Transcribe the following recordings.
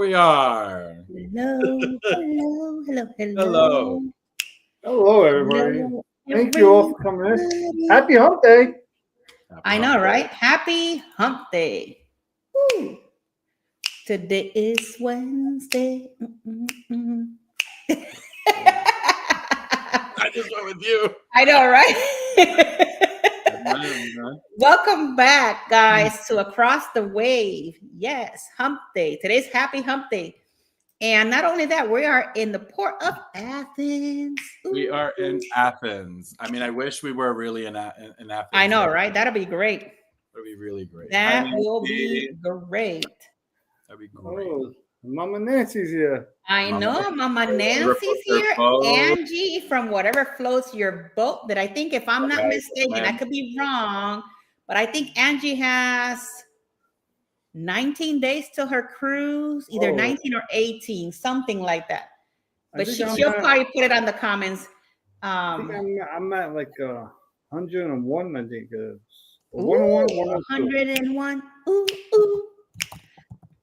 we are. Hello. Hello, everybody. Thank you all for coming in. Happy Hump Day. I know, right? Happy Hump Day. Woo. Today is Wednesday. I just went with you. I know, right? Welcome back, guys, to Across the Wave. Yes, Hump Day. Today's Happy Hump Day. And not only that, we are in the Port of Athens. Ooh. We are in Athens. I mean, I wish we were really in Athens. I know, right? That'll be great. That'll be really great. That will be great. That'd be great. Oh, Mama Nancy's here. I know, Mama Nancy's here. Angie from whatever floats your boat. That I think, if I'm not mistaken, I could be wrong, but I think Angie has 19 days till her cruise, either 19 or 18, something like that. But she'll probably put it on the comments. I think I'm at like 101, I think. 101. Ooh, ooh.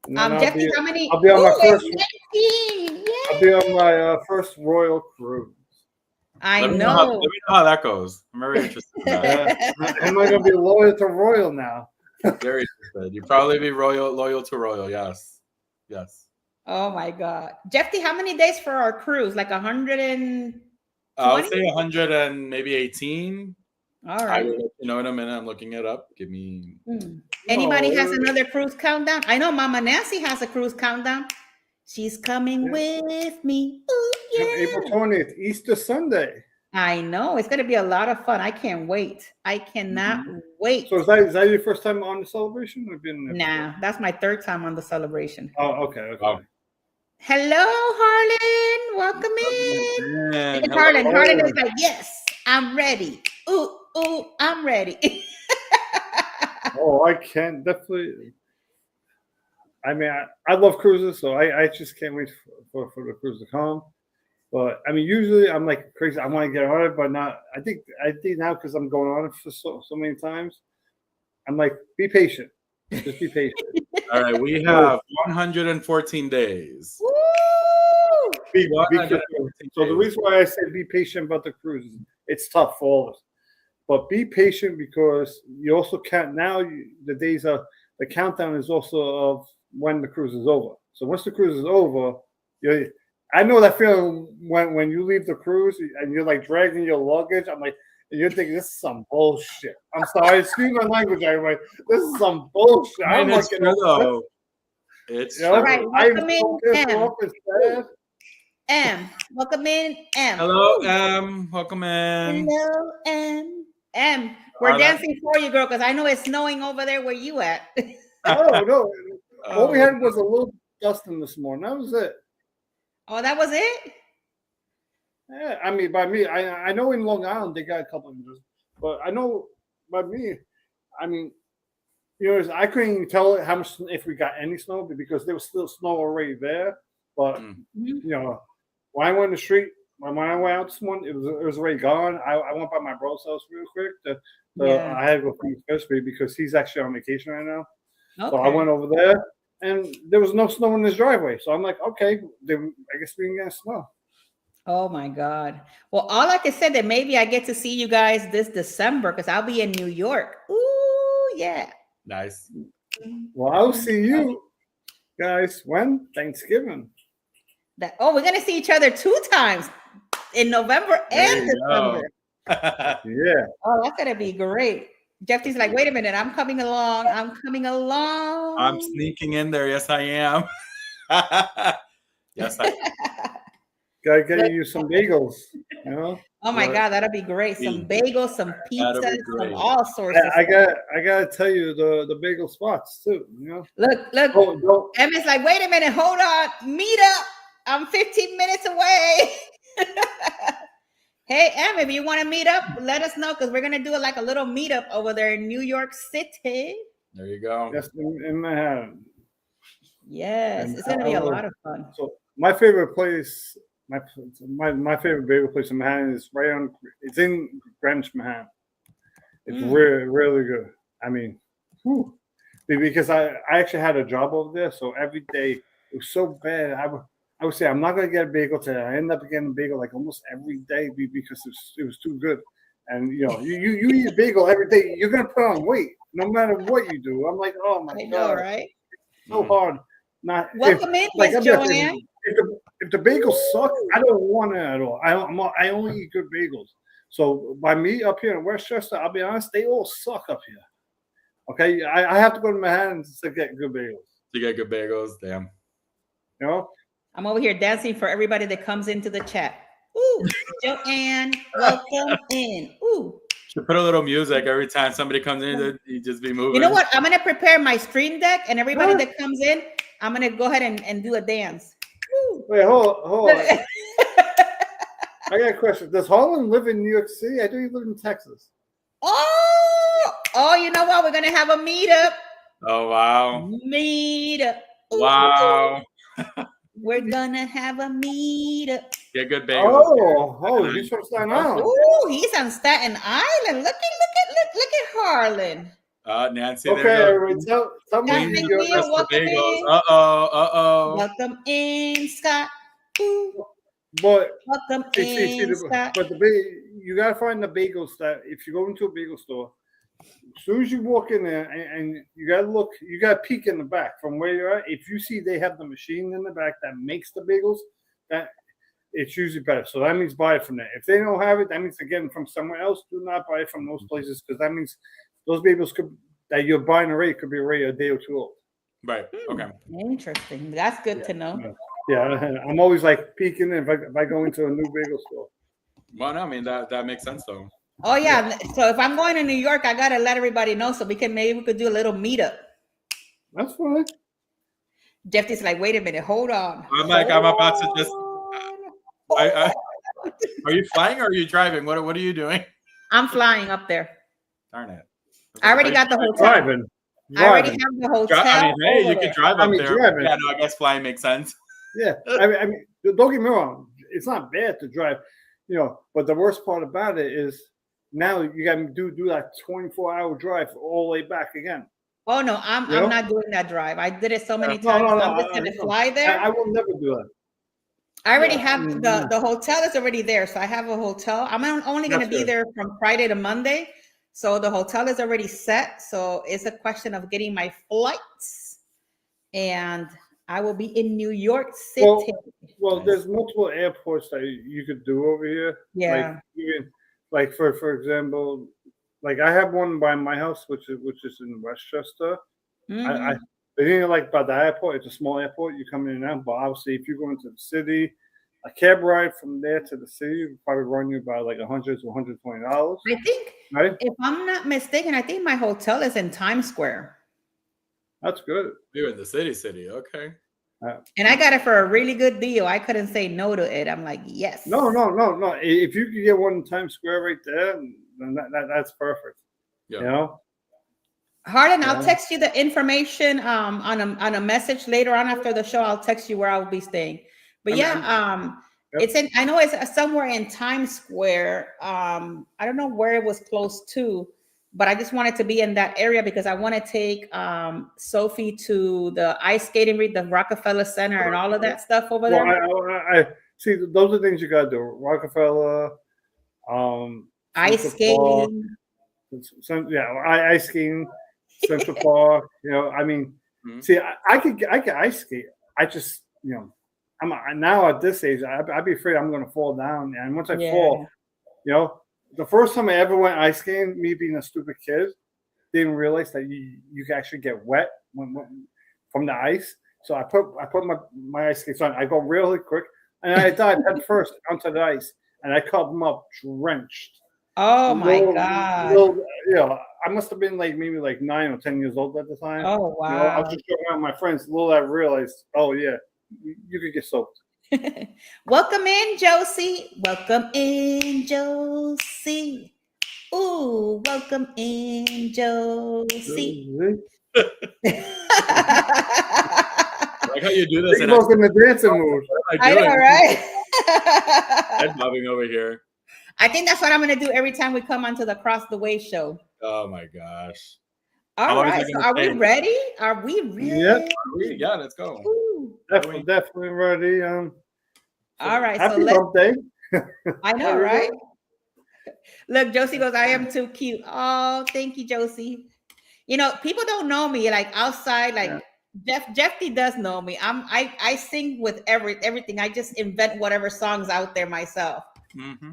Jeffy, how many? I'll be on my first. I'll be on my first royal cruise. I know. Let me know how that goes. I'm very interested in that. Am I going to be loyal to royal now? Very interested. You probably be loyal to royal. Yes. Oh my God, Jeffy, how many days for our cruise? Like 120? I'll say 100 and maybe 18. All right. I will let you know in a minute. I'm looking it up. Give me. Anybody has another cruise countdown? I know Mama Nancy has a cruise countdown. She's coming with me. Ooh, yeah. April 20th, Easter Sunday. I know. It's going to be a lot of fun. I can't wait. I cannot wait. So is that your first time on the celebration? Or been nah, that's my third time on the celebration. Oh, okay. Hello, Harlan. Welcome in. Harlan is like, yes, I'm ready. Ooh, I'm ready. I can definitely. I mean, I love cruises, so I just can't wait for the cruise to come. But I mean, usually I'm like crazy. I want to get on it, but not. I think now, because I'm going on it for so many times, I'm like, be patient. Just be patient. All right, we have 114 days. Woo! So the reason why I say be patient about the cruise is it's tough for all of us. But be patient, because you also can't now. The days of the countdown is also of when the cruise is over. So once the cruise is over, I know that feeling when you leave the cruise and you're like dragging your luggage. I'm like, and you're thinking, this is some bullshit. I'm sorry, excuse my language, everybody. This is some bullshit. I'm like, it's all right. Welcome in, M. Welcome in, M. Hello, M. Welcome in. Hello, M. We're dancing for you, girl, because I know it's snowing over there where you at. No. All we had was a little dusting this morning. That was it. Oh, that was it? Yeah, I mean, by me, I know in Long Island they got a couple of inches, but I know by me, I mean, I couldn't even tell how much, if we got any snow, because there was still snow already there. But when I went in the street, when I went out this morning, it was already gone. I went by my brother's house real quick. I had to go from especially because he's actually on vacation right now. Okay. So I went over there, and there was no snow in his driveway. So I'm like, okay, I guess we can get snow. Oh my God. Well, all I can say that maybe I get to see you guys this December, because I'll be in New York. Ooh, yeah. Nice. Well, I'll see you guys when? Thanksgiving. We're gonna see each other 2 times in November and December. Yeah. Oh, that's gonna be great. Jeffy's like, wait a minute, I'm coming along. I'm sneaking in there. Yes, I am. Yes, I am. Gotta get you some bagels, Oh my God, that'll be great. Some bagels, some pizzas, some all sorts of I gotta tell you the bagel spots too. Look. Emma's like, wait a minute, hold on, meet up. I'm 15 minutes away. Hey, Em, if you want to meet up, let us know, because we're gonna do like a little meetup over there in New York City. There you go. Yes, in Manhattan. Yes, it's gonna be a lot of fun. So my favorite place. My favorite bagel place in Manhattan is it's in Greenwich, Manhattan. It's really, really good. I mean, because I actually had a job over there, so every day It was so bad. I would say I'm not gonna get a bagel today. I end up getting a bagel like almost every day because it was too good. And you know, you eat a bagel every day, you're gonna put on weight no matter what you do. I'm like, oh my god, know, right? It's so hard. Welcome in, Miss Joanne. If the bagels suck, I don't want it at all. I only eat good bagels. So by me up here in Westchester, I'll be honest, they all suck up here. Okay, I have to go to Manhattan to get good bagels. To get good bagels, damn. You know, I'm over here dancing for everybody that comes into the chat. Ooh, Joanne, welcome in. Ooh. Should put a little music every time somebody comes in. You just be moving. You know what? I'm gonna prepare my stream deck, and everybody that comes in, I'm gonna go ahead and do a dance. Woo. Wait, hold on. I got a question. Does Harlan live in New York City? I do. He live in Texas. Oh, you know what? We're gonna have a meetup. Oh wow. Meetup. Ooh. Wow. We're gonna have a meetup. Get good bagels. Oh, he's from Staten Island. Oh, he's on Staten Island. Look at Harlan. Okay, Nancy. There tell me your bagels. Uh-oh. Welcome in, Scott. Ooh. But welcome in, Scott. But you gotta find the bagels that if you go into a bagel store, as soon as you walk in there and you gotta look, you gotta peek in the back from where you're at. If you see they have the machine in the back that makes the bagels, that it's usually better. So that means buy it from there. If they don't have it, that means they're getting from somewhere else. Do not buy it from those places because that means those bagels that you're buying already could be already a day or two old. Right. Okay. Interesting. That's good to know. Yeah, I'm always like peeking if I go into a new bagel store. Well, no, I mean that makes sense though. Oh yeah. So if I'm going to New York, I gotta let everybody know so we could do a little meetup. That's fine. Jeffy's like, wait a minute, hold on. I'm about to just. Are you flying or are you driving? What are you doing? I'm flying up there. Darn it! I already got the hotel. Driving. I already have the hotel. I mean, hey, you can drive up there. Driving. Yeah, no, I guess flying makes sense. Yeah, I mean, don't get me wrong. It's not bad to drive, you know. But the worst part about it is now you got to do that 24-hour drive all the way back again. Oh no, I'm not doing that drive. I did it so many times. No, I'm just gonna fly there. I will never do that. I already have the hotel is already there, so I have a hotel. I'm only going to be there from Friday to Monday, so the hotel is already set. So it's a question of getting my flights, and I will be in New York City. Well, there's multiple airports that you could do over here. Yeah. Like for example, like I have one by my house, which is in Westchester. Mm-hmm. The thing like by the airport, it's a small airport. You come in and out, but obviously, if you go into the city, a cab ride from there to the city would probably run you about like $100 to $120. I think, right? If I'm not mistaken, I think my hotel is in Times Square. That's good. You're in the city. Okay. And I got it for a really good deal. I couldn't say no to it. I'm like, yes. No. If you could get one in Times Square right there, then that's perfect. Yeah. You know. Harlan, I'll text you the information on a message later on after the show. I'll text you where I'll be staying. But it's in. I know it's somewhere in Times Square. I don't know where it was close to, but I just wanted to be in that area because I want to take Sophie to the ice skating rink, the Rockefeller Center, and all of that stuff over there. I see. Those are things you got to do. Rockefeller, ice skating. Ice skating. Central Park, you know. I mean, see, I could ice skate. I just, you know, I'm now at this age. I'd be afraid I'm going to fall down, and once I fall, you know, the first time I ever went ice skating, me being a stupid kid, didn't realize that you can actually get wet from the ice. So I put my ice skates on. I go really quick, and I dive head first onto the ice, and I come up drenched. Oh my God! I must have been maybe 9 or 10 years old at the time. Oh wow! You know, I was just going around with my friends. Little I realized, oh yeah, you could get soaked. Welcome in, Josie. Welcome in, Josie. Ooh, welcome in, Josie. Like how you do this. In the dancing mood. I know, right? I'm bobbing over here. I think that's what I'm going to do every time we come onto the Cross the Way show. Oh my gosh. All right. So are we ready? Are we ready? Yep. Yeah, let's go. Ooh. Definitely ready. All right. Happy birthday. I know, right? Look, Josie goes, I am too cute. Oh, thank you, Josie. You know, people don't know me like outside, like Jeffy does know me. I sing with everything. I just invent whatever songs out there myself. Mm-hmm.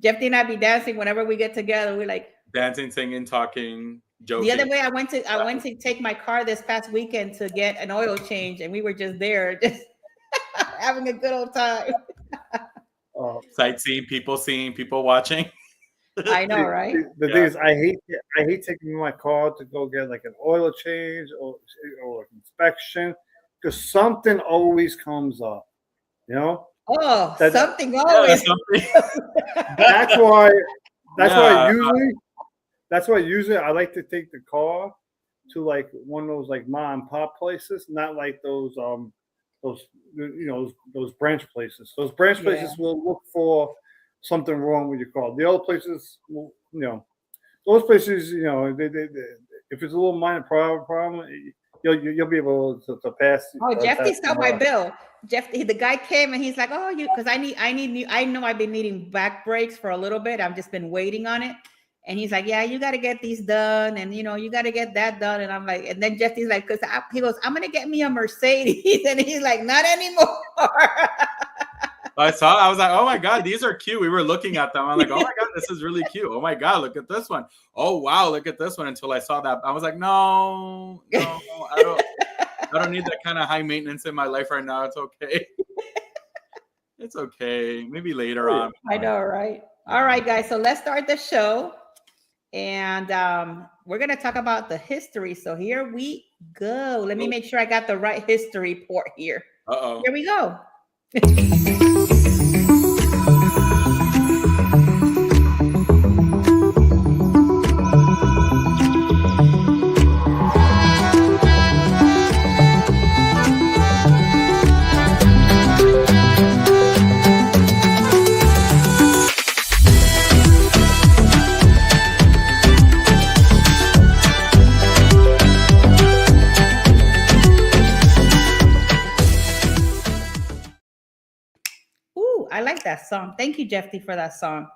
Jeffy and I be dancing whenever we get together. We're like dancing, singing, talking, joking. The other way I went to take my car this past weekend to get an oil change, and we were just there, just having a good old time. Sightseeing, people seeing, people watching. I know, right? The thing is, I hate taking my car to go get like an oil change or inspection, because something always comes up, you know. Oh, something always. That's why usually I like to take the car to like one of those like mom and pop places, not like those branch places. Those branch places will look for something wrong with your car. The other places, those places, they, if it's a little minor problem, you'll be able to pass. Oh, Jeffy's got my bill. The guy came and he's like, "Oh, because I know I've been needing back brakes for a little bit. I've just been waiting on it." And he's like, "Yeah, you got to get these done, and you got to get that done." And I'm like, and then Jeffy's like, he goes, "I'm gonna get me a Mercedes," and he's like, "Not anymore." I was like, oh my God, these are cute. We were looking at them. I'm like, oh my God, this is really cute. Oh my God, look at this one. Oh wow, look at this one. Until I saw that, I was like, no, I don't need that kind of high maintenance in my life right now. It's okay. It's okay. Maybe later on. I know, right? All right, guys. So let's start the show. And we're going to talk about the history. So here we go. Let me make sure I got the right history port here. Uh-oh. Here we go. I like that song. Thank you, Jeffy, for that song.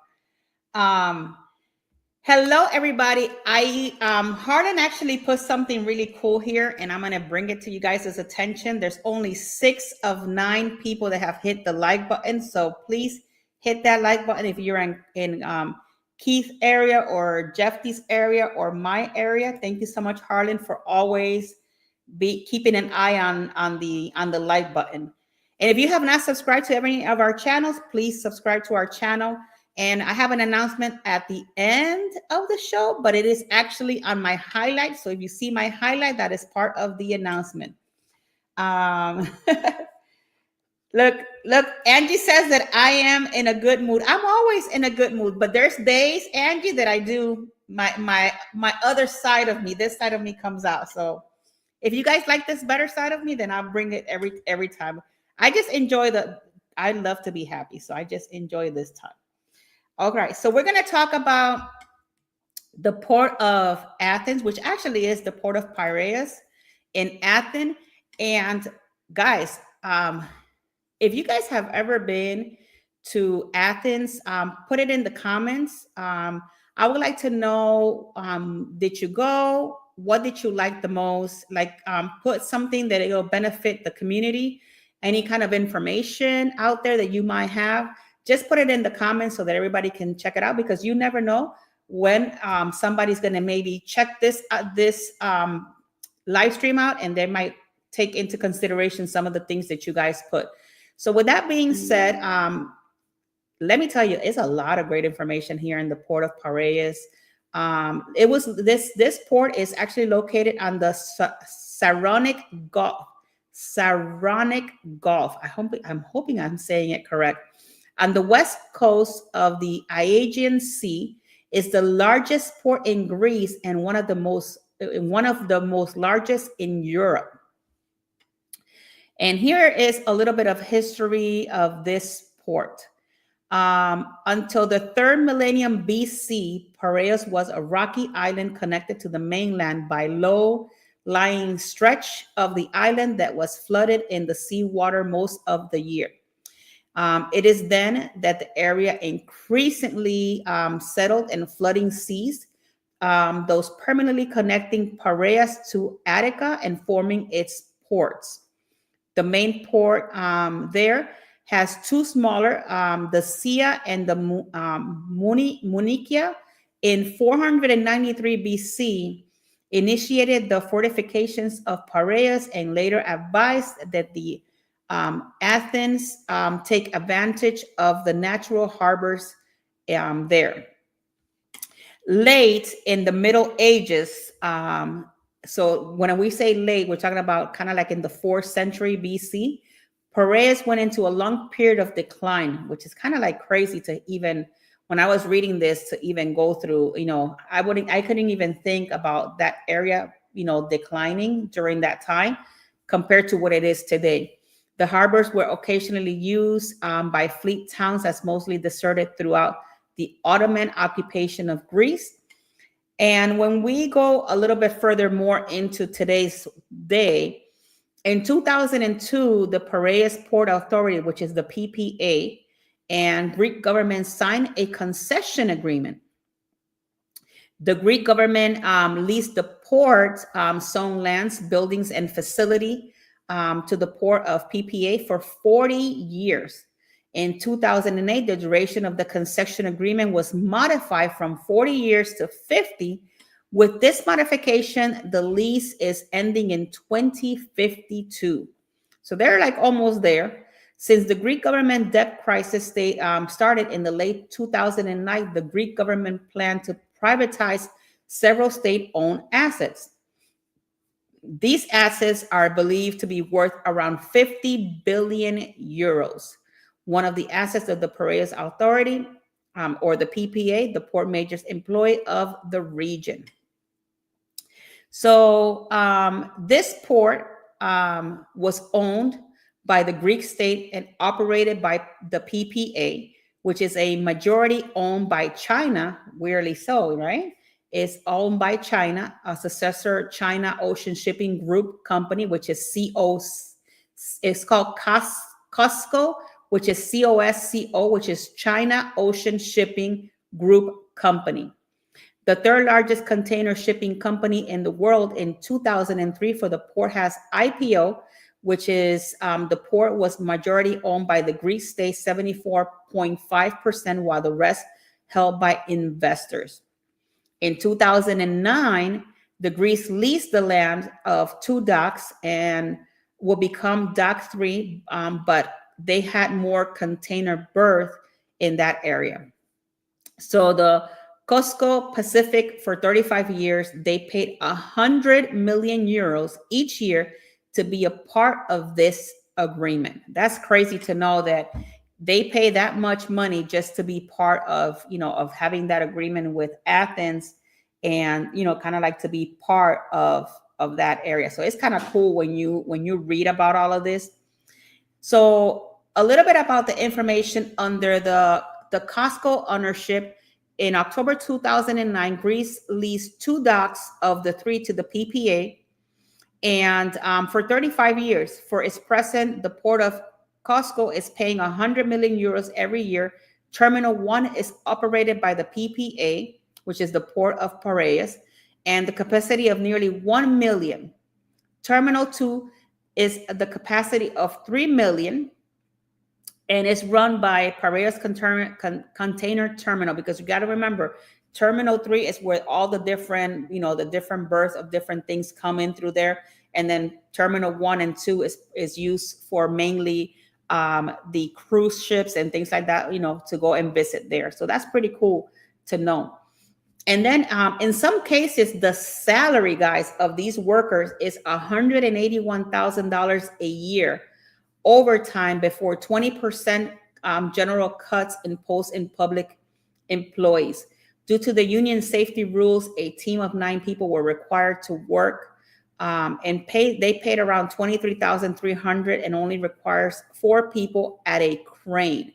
Hello, everybody. Harlan actually put something really cool here, and I'm going to bring it to you guys' attention. There's only 6 of 9 people that have hit the like button, so please hit that like button if you're in Keith's area or Jeffy's area or my area. Thank you so much, Harlan, for always keeping an eye on the like button. And if you have not subscribed to any of our channels, please subscribe to our channel. And I have an announcement at the end of the show, but it is actually on my highlight. So if you see my highlight, that is part of the announcement. Look, Angie says that I am in a good mood. I'm always in a good mood, but there's days, Angie, that I do my other side of me. This side of me comes out. So if you guys like this better side of me, then I'll bring it every time. I just enjoy I love to be happy. So I just enjoy this time. All right. So we're going to talk about the Port of Athens, which actually is the Port of Piraeus in Athens. And guys, if you guys have ever been to Athens, put it in the comments. I would like to know, did you go? What did you like the most? Like, put something that will benefit the community. Any kind of information out there that you might have, just put it in the comments so that everybody can check it out, because you never know when somebody's going to maybe check this live stream out, and they might take into consideration some of the things that you guys put. So with that being said, let me tell you, it's a lot of great information here in the Port of Piraeus. This port is actually located on the Saronic Gulf. Saronic Gulf. I'm hoping I'm saying it correct. On the west coast of the Aegean Sea, is the largest port in Greece and one of the most largest in Europe. And here is a little bit of history of this port. Until the 3rd millennium BC, Piraeus was a rocky island connected to the mainland by low lying stretch of the island that was flooded in the seawater most of the year. It is then that the area increasingly settled and flooding ceased, those permanently connecting Piraeus to Attica and forming its ports. The main port there has two smaller, the Sia and the Munichia. In 493 BC, initiated the fortifications of Piraeus and later advised that the Athens take advantage of the natural harbors there. Late in the Middle Ages, so when we say late, we're talking about kind of like in the 4th century BC, Piraeus went into a long period of decline, which is kind of like crazy to even, when I was reading this, to even go through, I couldn't even think about that area, declining during that time compared to what it is today. The harbors were occasionally used by fleet towns as mostly deserted throughout the Ottoman occupation of Greece. And when we go a little bit further more into today's day, in 2002, the Piraeus Port Authority, which is the PPA, and Greek government signed a concession agreement. The Greek government leased the port zone lands, buildings, and facility to the port of PPA for 40 years. In 2008, the duration of the concession agreement was modified from 40 years to 50. With this modification, the lease is ending in 2052. So they're like almost there. Since the Greek government debt crisis started in the late 2009, the Greek government planned to privatize several state-owned assets. These assets are believed to be worth around 50 billion euros. One of the assets of the Piraeus Authority, or the PPA, the port majors employee of the region. So this port was owned by the Greek state and operated by the PPA, which is a majority owned by China, weirdly so, right? It's owned by China, a successor China Ocean Shipping Group company, which is it's called COSCO, which is COSCO, which is China Ocean Shipping Group Company. The third largest container shipping company in the world in 2003 for the port has IPO, which is the port was majority owned by the Greek state, 74.5%, while the rest held by investors. In 2009, the Greece leased the land of 2 docks and will become Dock 3, but they had more container berth in that area. So the COSCO Pacific, for 35 years, they paid 100 million euros each year to be a part of this agreement. That's crazy to know that they pay that much money just to be part of, of having that agreement with Athens and, kind of like to be part of that area. So it's kind of cool when you read about all of this. So a little bit about the information under the COSCO ownership. In October 2009, Greece leased 2 docks of the 3 to the PPA. And for 35 years, for its present, the port of COSCO is paying 100 million euros every year. Terminal 1 is operated by the PPA, which is the port of Piraeus, and the capacity of nearly 1 million. Terminal 2 is the capacity of 3 million. And it's run by Piraeus Container Terminal, because you got to remember, Terminal 3 is where all the different, the different berths of different things come in through there. And then Terminal 1 and 2 is used for mainly the cruise ships and things like that, to go and visit there. So that's pretty cool to know. And then in some cases, the salary, guys, of these workers is $181,000 a year overtime before 20% general cuts imposed in public employees. Due to the union safety rules, a team of 9 people were required to work and they paid around $23,300 and only requires 4 people at a crane.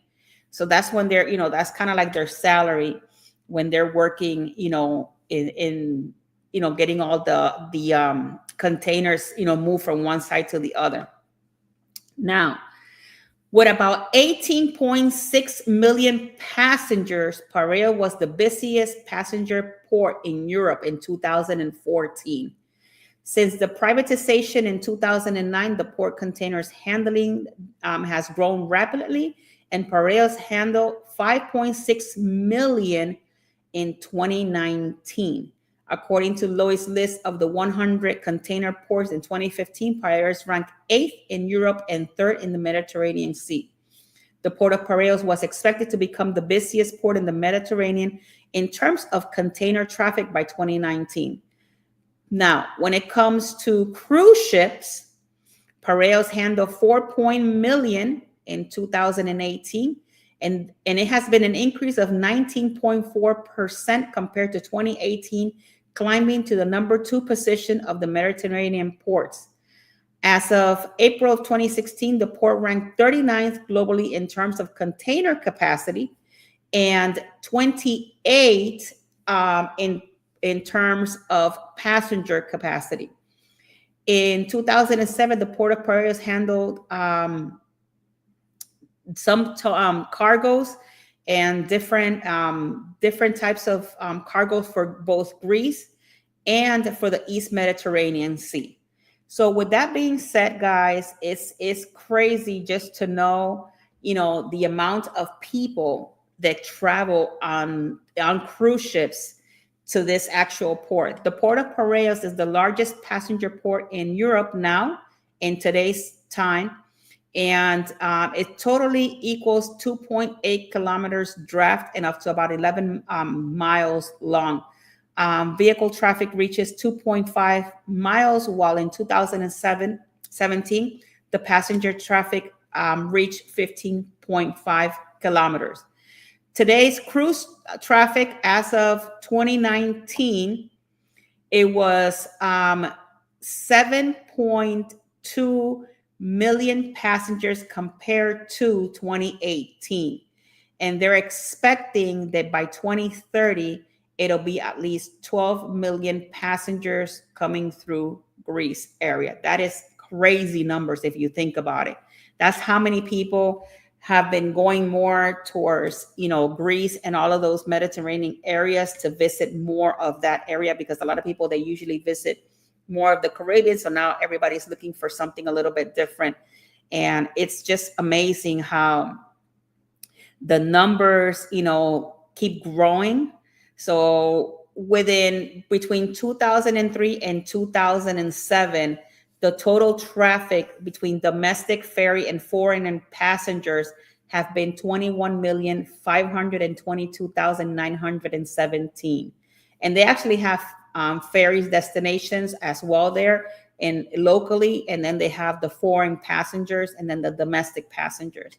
So that's when they're, that's kind of like their salary when they're working, in getting all the containers, moved from one side to the other. Now, with about 18.6 million passengers, Piraeus was the busiest passenger port in Europe in 2014. Since the privatization in 2009, the port containers handling has grown rapidly, and Piraeus handled 5.6 million in 2019. According to Lloyd's list of the 100 container ports in 2015, Piraeus ranked 8th in Europe and 3rd in the Mediterranean Sea. The port of Piraeus was expected to become the busiest port in the Mediterranean in terms of container traffic by 2019. Now, when it comes to cruise ships, Piraeus handled 4 million in 2018, and it has been an increase of 19.4% compared to 2018, climbing to the number 2 position of the Mediterranean ports. As of April of 2016, the port ranked 39th globally in terms of container capacity and 28 in terms of passenger capacity. In 2007, the Port of Piraeus handled some cargoes and different types of cargoes for both Greece and for the East Mediterranean Sea. So with that being said, guys, it's crazy just to know, the amount of people that travel on cruise ships to this actual port. The Port of Piraeus is the largest passenger port in Europe now in today's time. And it totally equals 2.8 kilometers draft and up to about 11 miles long. Vehicle traffic reaches 2.5 miles, while in 2017, the passenger traffic reached 15.5 kilometers. Today's cruise traffic as of 2019, it was 7.2 million passengers compared to 2018. And they're expecting that by 2030, it'll be at least 12 million passengers coming through Greece area. That is crazy numbers if you think about it. That's how many people have been going more towards, Greece and all of those Mediterranean areas to visit more of that area, because a lot of people, they usually visit more of the Caribbean. So now everybody's looking for something a little bit different. And it's just amazing how the numbers, keep growing. So between 2003 and 2007, the total traffic between domestic ferry and foreign passengers have been 21,522,917. And they actually have ferries destinations as well there and locally. And then they have the foreign passengers and then the domestic passengers.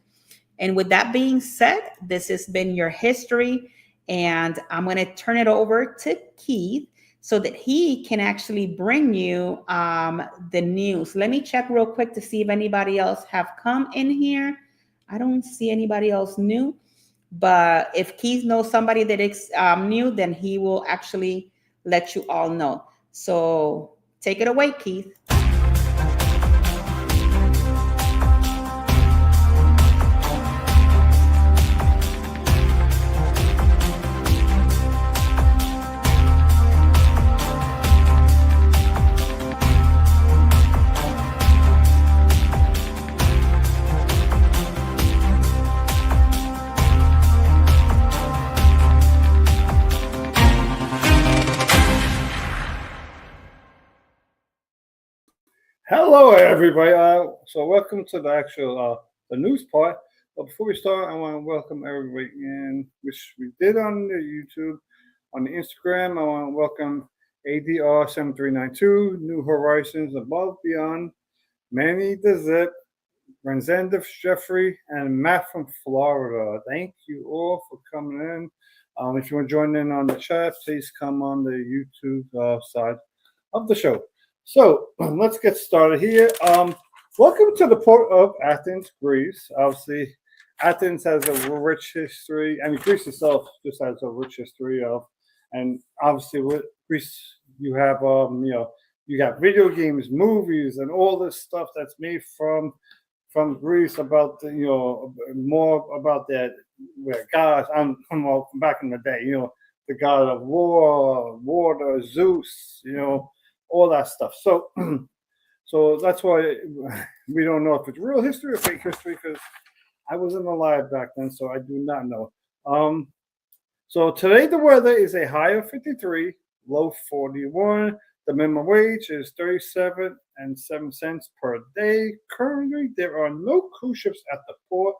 And with that being said, this has been your history. And I'm going to turn it over to Keith so that he can actually bring you the news. Let me check real quick to see if anybody else have come in here. I don't see anybody else new, but if Keith knows somebody that is new, then he will actually let you all know. So take it away, Keith. Hello, everybody. So welcome to the actual the news part. But before we start, I want to welcome everybody in, which we did on the YouTube, on the Instagram. I want to welcome ADR7392, New Horizons Above Beyond, Manny the Zip, Renzenda Jeffrey, and Matt from Florida. Thank you all for coming in. If you want to join in on the chat, please come on the YouTube side of the show. So let's get started here. Welcome to the Port of Athens, Greece. Obviously, Athens has a rich history. I mean, Greece itself just has a rich history of, and obviously, Greece you have you got video games, movies, and all this stuff that's made from Greece about more about that where gods from back in the day, the god of war, water, Zeus, all that stuff. So so that's why we don't know if it's real history or fake history, because I wasn't alive back then, so I do not know. So today the weather is a high of 53, low 41. The minimum wage is 37.07 per day. Currently, there are no cruise ships at the port,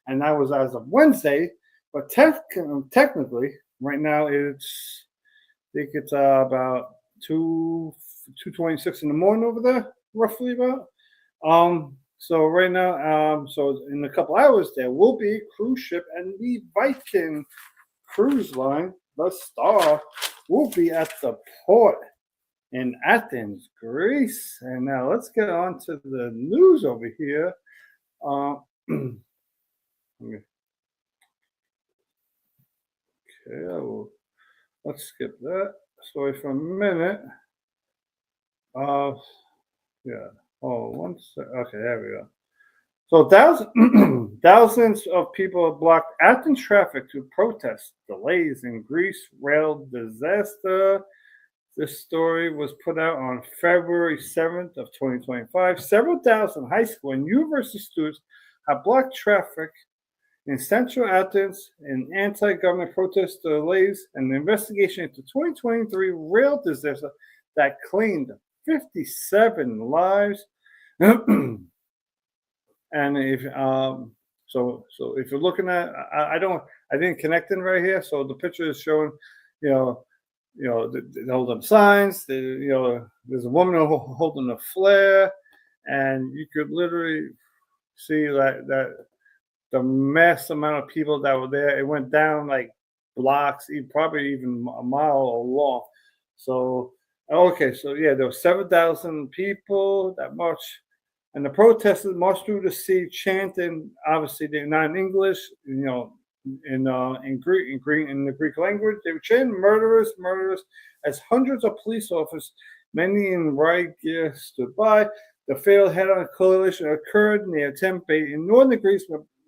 and that was as of Wednesday. But technically, right now I think it's about 2:26 in the morning over there, roughly about. So right now, so in a couple hours, there will be a cruise ship, and the Viking cruise line, the Star, will be at the port in Athens, Greece. And now let's get on to the news over here. Okay, let's skip that. Sorry for a minute. Yeah. Oh, one sec. Okay, there we go. So thousands of people blocked Athens traffic to protest delays in Greece rail disaster. This story was put out on February 7th of 2025. Several thousand high school and university students have blocked traffic in central Athens in anti-government protest delays and the investigation into 2023 rail disaster that claimed 57 lives. And if so if you're looking at, I didn't connect in right here, so the picture is showing, they hold up signs. There's a woman holding a flare, and you could literally see that the mass amount of people that were there. It went down like blocks, probably even a mile long. So okay, so yeah, there were 7,000 people that marched. And the protesters marched through the city chanting, obviously they're not in English, in the Greek language. They were chanting murderers, murderers, as hundreds of police officers, many in riot gear, stood by. The failed head-on collision occurred near Tempe in northern Greece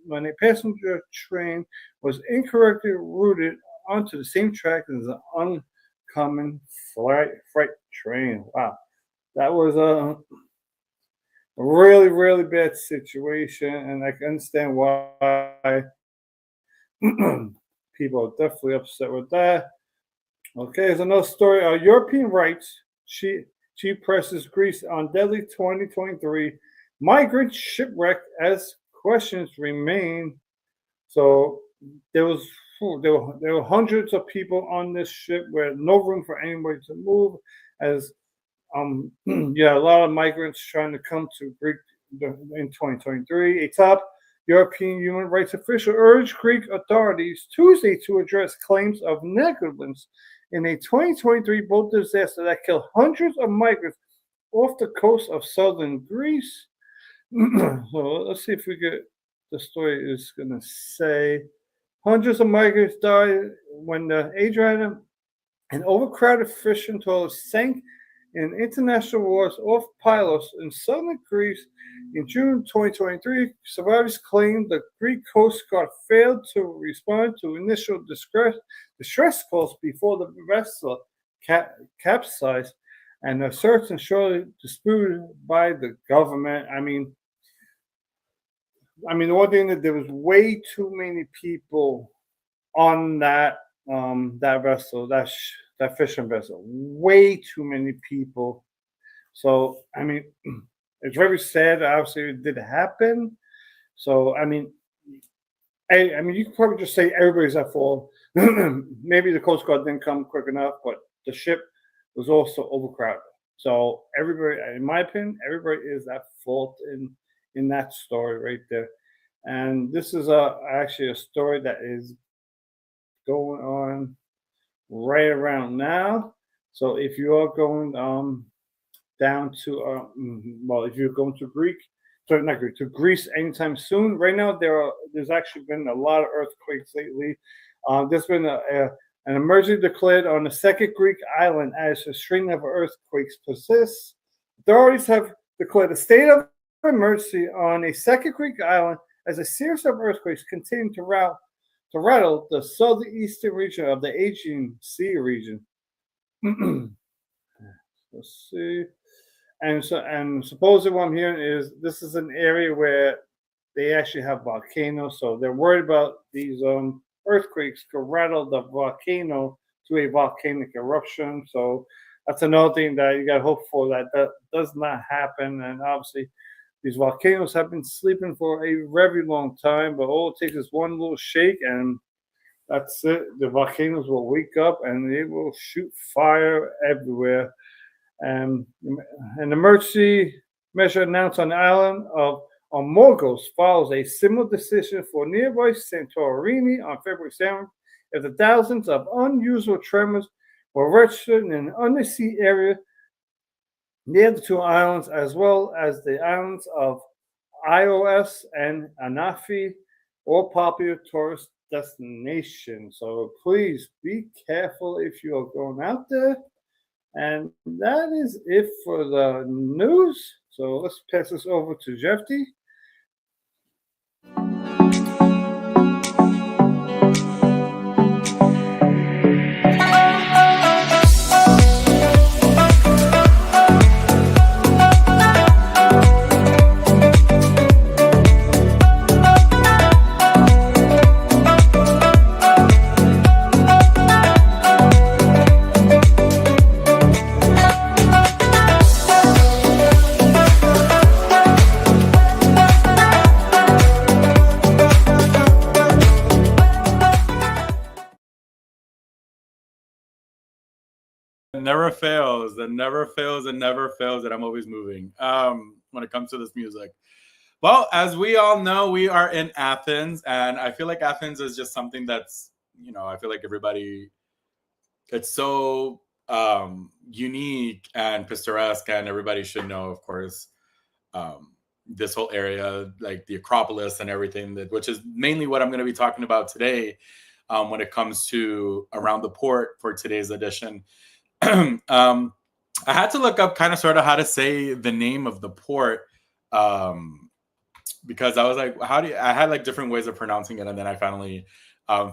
when a passenger train was incorrectly routed onto the same track as an oncoming freight train. Wow, that was a really, really bad situation, and I can understand why people are definitely upset with that. Okay, there's another story. European rights chief presses Greece on deadly 2023 migrant shipwreck as questions remain. So there were hundreds of people on this ship with no room for anybody to move, as a lot of migrants trying to come to Greek in 2023. A top European human rights official urged Greek authorities Tuesday to address claims of negligence in a 2023 boat disaster that killed hundreds of migrants off the coast of southern Greece. So let's see if we get the story is going to say hundreds of migrants died when the Adriatic, an overcrowded fishing trawler, sank in international waters off Pylos in southern Greece in June 2023. Survivors claimed the Greek Coast Guard failed to respond to initial distress calls before the vessel capsized, and a search and shortly disputed by the government. I mean, the one thing that there was way too many people on that vessel, that fishing vessel, way too many people. So it's very sad. Obviously, it did happen. So you could probably just say everybody's at fault. Maybe the Coast Guard didn't come quick enough, but the ship was also overcrowded. So everybody, in my opinion, everybody is at fault in that story right there. And this is actually a story that is going on right around now. So if you are going down to if you're going to Greece anytime soon, right now there's actually been a lot of earthquakes lately. There's been a An emergency declared on the second Greek island as a string of earthquakes persists. Authorities have declared a state of emergency on a second Greek island as a series of earthquakes continue to rattle the southeastern region of the Aegean Sea region. Let's see. And supposedly what I'm hearing is this is an area where they actually have volcanoes, so they're worried about these earthquakes could rattle the volcano to a volcanic eruption. So that's another thing that you got to hope for that does not happen. And obviously, these volcanoes have been sleeping for a very long time, but all it takes is one little shake and that's it. The volcanoes will wake up and they will shoot fire everywhere. An emergency measure announced on the island of Amorgos follows a similar decision for nearby Santorini on February 7th. If the thousands of unusual tremors were registered in an undersea area near the two islands, as well as the islands of Ios and Anafi, all popular tourist destinations. So please be careful if you are going out there. And that is it for the news. So let's pass this over to Jeffy. Never fails. That never fails and never fails that I'm always moving when it comes to this music. Well, as we all know, we are in Athens, and I feel like Athens is just something that's, I feel like everybody, it's so unique and picturesque, and everybody should know, of course, this whole area, like the Acropolis and everything, which is mainly what I'm going to be talking about today when it comes to around the port for today's edition. I had to look up kind of sort of how to say the name of the port because I was like, I had like different ways of pronouncing it, and then I finally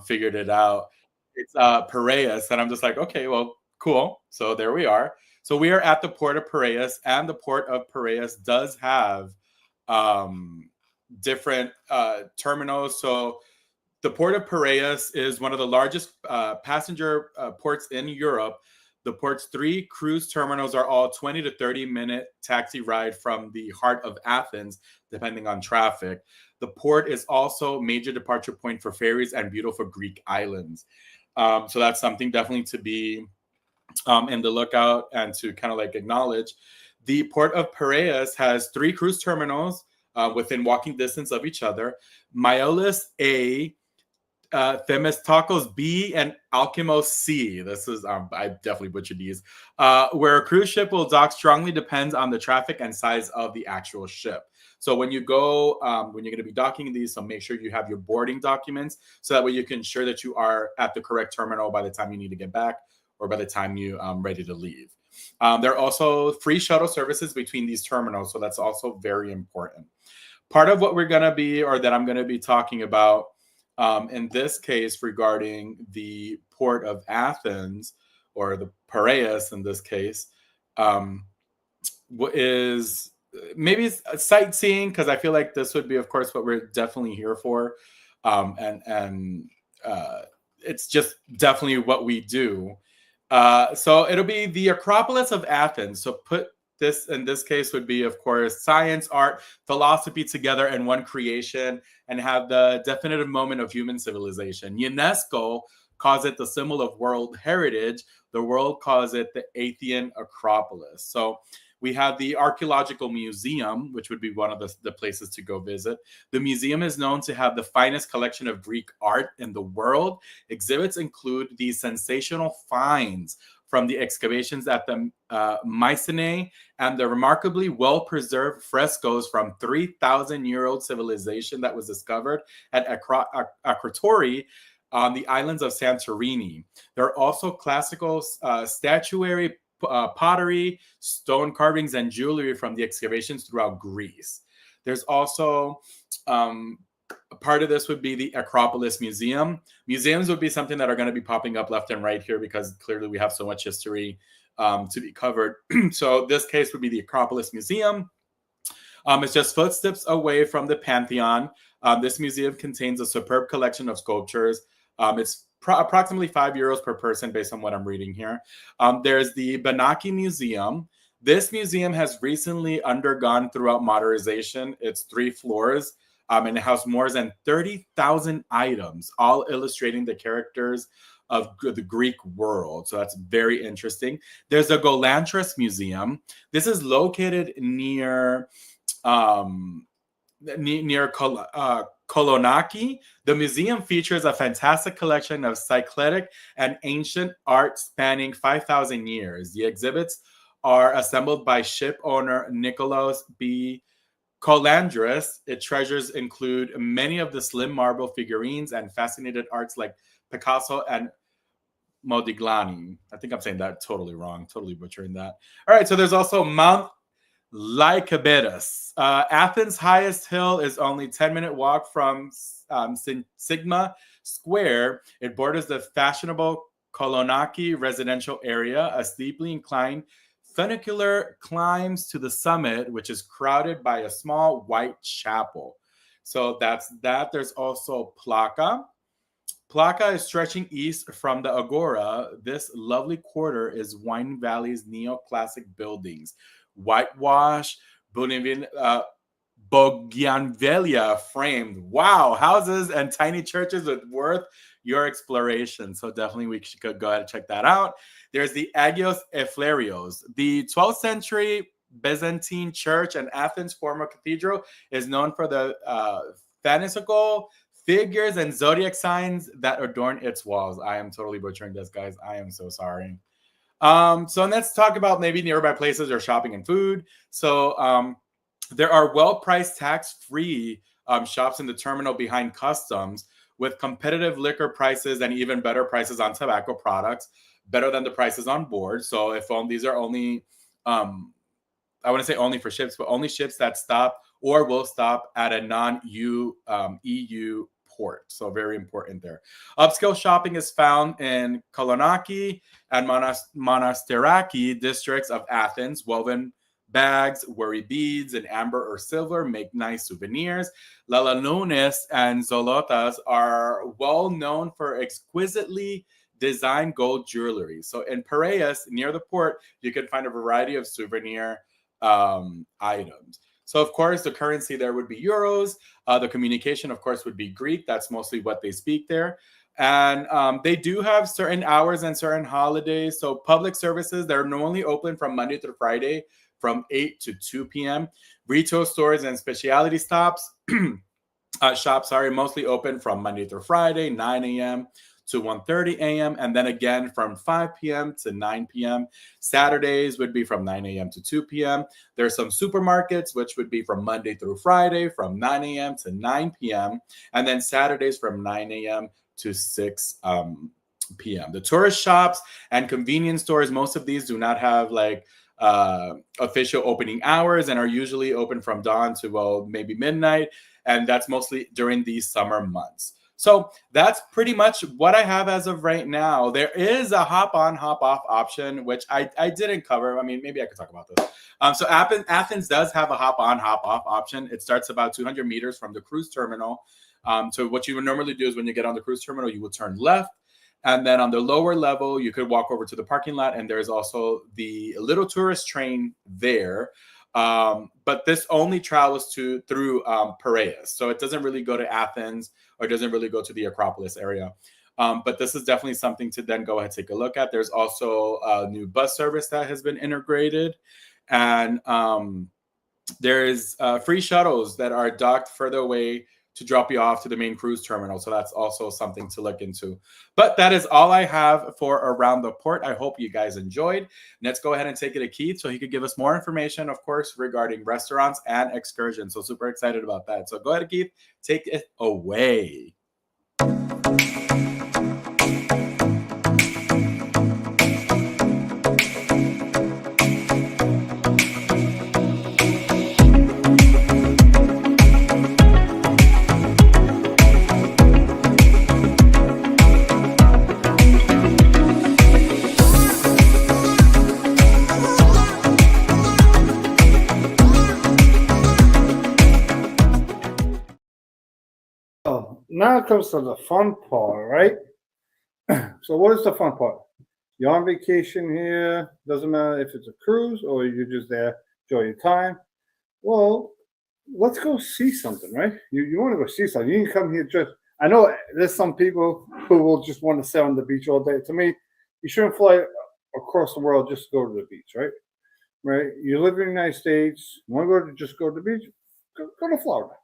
figured it out. It's Piraeus, and I'm just like, okay, well, cool. So there we are. So we are at the port of Piraeus, and the port of Piraeus does have different terminals. So the port of Piraeus is one of the largest passenger ports in Europe. The port's 3 cruise terminals are all 20 to 30-minute taxi ride from the heart of Athens, depending on traffic. The port is also a major departure point for ferries and beautiful Greek islands. So that's something definitely to be in the lookout and to kind of like acknowledge. The port of Piraeus has 3 cruise terminals within walking distance of each other. Myolis A, Themistokos B, and Alkimos C. This is, I definitely butchered these. Where a cruise ship will dock strongly depends on the traffic and size of the actual ship. So when you go, when you're going to be docking these, so make sure you have your boarding documents so that way you can ensure that you are at the correct terminal by the time you need to get back or by the time you ready to leave. There are also free shuttle services between these terminals, so that's also very important. Part of what we're going to be, or that I'm going to be talking about in this case regarding the port of Athens, or the Piraeus in this case, is maybe sightseeing, because I feel like this would be, of course, what we're definitely here for. And it's just definitely what we do. So it'll be the Acropolis of Athens. So put this in this case would be, of course, science, art, philosophy together in one creation and have the definitive moment of human civilization. UNESCO calls it the symbol of world heritage. The world calls it the Athenian Acropolis. So we have the Archaeological Museum, which would be one of the places to go visit. The museum is known to have the finest collection of Greek art in the world. Exhibits include these sensational finds from the excavations at the Mycenae and the remarkably well-preserved frescoes from 3,000-year-old civilization that was discovered at Akratori on the islands of Santorini. There are also classical statuary, pottery, stone carvings, and jewelry from the excavations throughout Greece. There's also part of this would be the Acropolis Museum. Museums would be something that are going to be popping up left and right here because clearly we have so much history to be covered. So this case would be the Acropolis Museum. It's just footsteps away from the Pantheon. This museum contains a superb collection of sculptures. It's approximately €5 per person based on what I'm reading here. There's the Benaki Museum. This museum has recently undergone throughout modernization. It's 3 floors, and it has more than 30,000 items, all illustrating the characters of the Greek world. So that's very interesting. There's the Golantris Museum. This is located near Kolonaki. The museum features a fantastic collection of cyclic and ancient art spanning 5,000 years. The exhibits are assembled by ship owner Nikolaos B. Kolandris. Its treasures include many of the slim marble figurines and fascinated arts like Picasso and Modigliani. I think I'm saying that totally wrong, totally butchering that. All right, so there's also Mount Lycabettus. Athens' highest hill is only 10-minute walk from Sigma Square. It borders the fashionable Kolonaki residential area. A steeply inclined funicular climbs to the summit, which is crowded by a small white chapel. So that's that. There's also Plaka. Plaka is stretching east from the Agora. This lovely quarter is Wine Valley's neoclassic buildings. Whitewash, Bougainvillea framed. Wow, houses and tiny churches with worth your exploration. So definitely we could go ahead and check that out. There's the Agios Eflerios. The 12th century Byzantine church and Athens' former cathedral is known for the fantastical figures and zodiac signs that adorn its walls. I am totally butchering this, guys. I am so sorry. So let's talk about maybe nearby places or shopping and food. So there are well-priced tax-free shops in the terminal behind customs with competitive liquor prices and even better prices on tobacco products, better than the prices on board. So if these are only, I wouldn't say only for ships, but only ships that stop or will stop at a non-EU port. So very important there. Upscale shopping is found in Kolonaki and Monastiraki districts of Athens. Woven bags, worry beads, and amber or silver make nice souvenirs. Lalalunes and Zolotas are well known for exquisitely designed gold jewelry. So in Piraeus, near the port, you can find a variety of souvenir items. So, of course, the currency there would be euros. The communication, of course, would be Greek. That's mostly what they speak there. And they do have certain hours and certain holidays. So public services, they're normally open from Monday through Friday from 8 to 2 p.m. Retail stores and specialty shops, mostly open from Monday through Friday, 9 a.m. to 1:30 a.m. and then again from 5 p.m. to 9 p.m. Saturdays would be from 9 a.m. to 2 p.m. There's some supermarkets, which would be from Monday through Friday from 9 a.m. to 9 p.m. and then Saturdays from 9 a.m. to 6 p.m. The tourist shops and convenience stores, most of these do not have like official opening hours and are usually open from dawn to maybe midnight, and that's mostly during these summer months. So that's pretty much what I have as of right now. There is a hop on, hop off option, which I didn't cover. I mean, maybe I could talk about this. So Athens does have a hop on, hop off option. It starts about 200 meters from the cruise terminal. So what you would normally do is when you get on the cruise terminal, you will turn left. And then on the lower level, you could walk over to the parking lot. And there's also the little tourist train there. But this only travels through Piraeus. So it doesn't really go to Athens or doesn't really go to the Acropolis area. But this is definitely something to then go ahead and take a look at. There's also a new bus service that has been integrated. And there's free shuttles that are docked further away to drop you off to the main cruise terminal. So that's also something to look into. But that is all I have for Around the Port. I hope you guys enjoyed. Let's go ahead and take it to Keith so he could give us more information, of course, regarding restaurants and excursions. So super excited about that. So go ahead, Keith, take it away. now it comes to the fun part, right? So what is the fun part? You're on vacation here. Doesn't matter if it's a cruise or you're just there, enjoy your time. Well, let's go see something, right? You want to go see something. You can come here just. I know there's some people who will just want to sit on the beach all day. To me, you shouldn't fly across the world just to go to the beach, right? Right? You live in the United States. You want to go to just go to the beach? Go to Florida.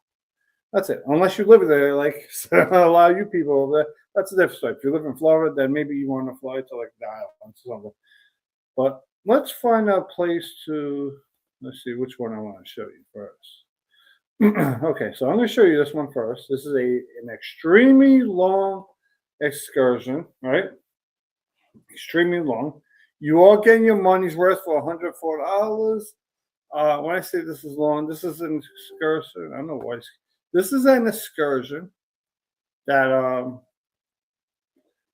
That's it. Unless you live there, like a lot of you people over there, that's a different story. If you live in Florida, then maybe you want to fly to like the islands or something. But let's find a place to. Let's see which one I want to show you first. Okay, so I'm going to show you this one first. This is an extremely long excursion, right? Extremely long. You are getting your money's worth for $104. When I say this is long, this is an excursion. I don't know why. This is an excursion that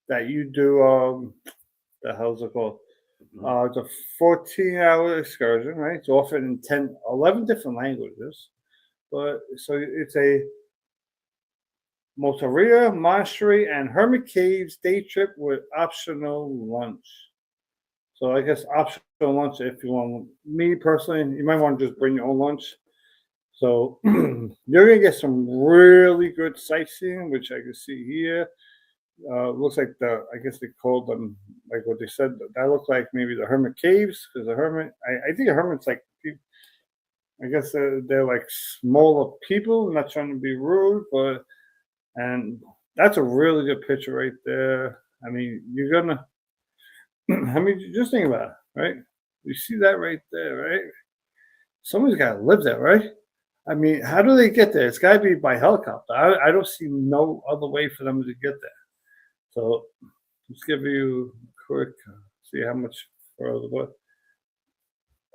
that you do. The hell's it called? It's a 14-hour excursion, right? It's offered in 11 different languages. But so it's a Motoria, Monastery, and Hermit Caves day trip with optional lunch. So I guess optional lunch if you want. Me personally, you might want to just bring your own lunch. So you're gonna get some really good sightseeing, which I can see here. Looks like I guess they called them like what they said. That looks like maybe the Hermit Caves because the Hermit. I think the Hermit's like. I guess they're like smaller people. I'm not trying to be rude, and that's a really good picture right there. I mean, you're gonna. I mean, just think about it, right? You see that right there, right? Somebody's got to live there, right? I mean, how do they get there? It's got to be by helicopter. I don't see no other way for them to get there. So let's give you a quick see how much further. But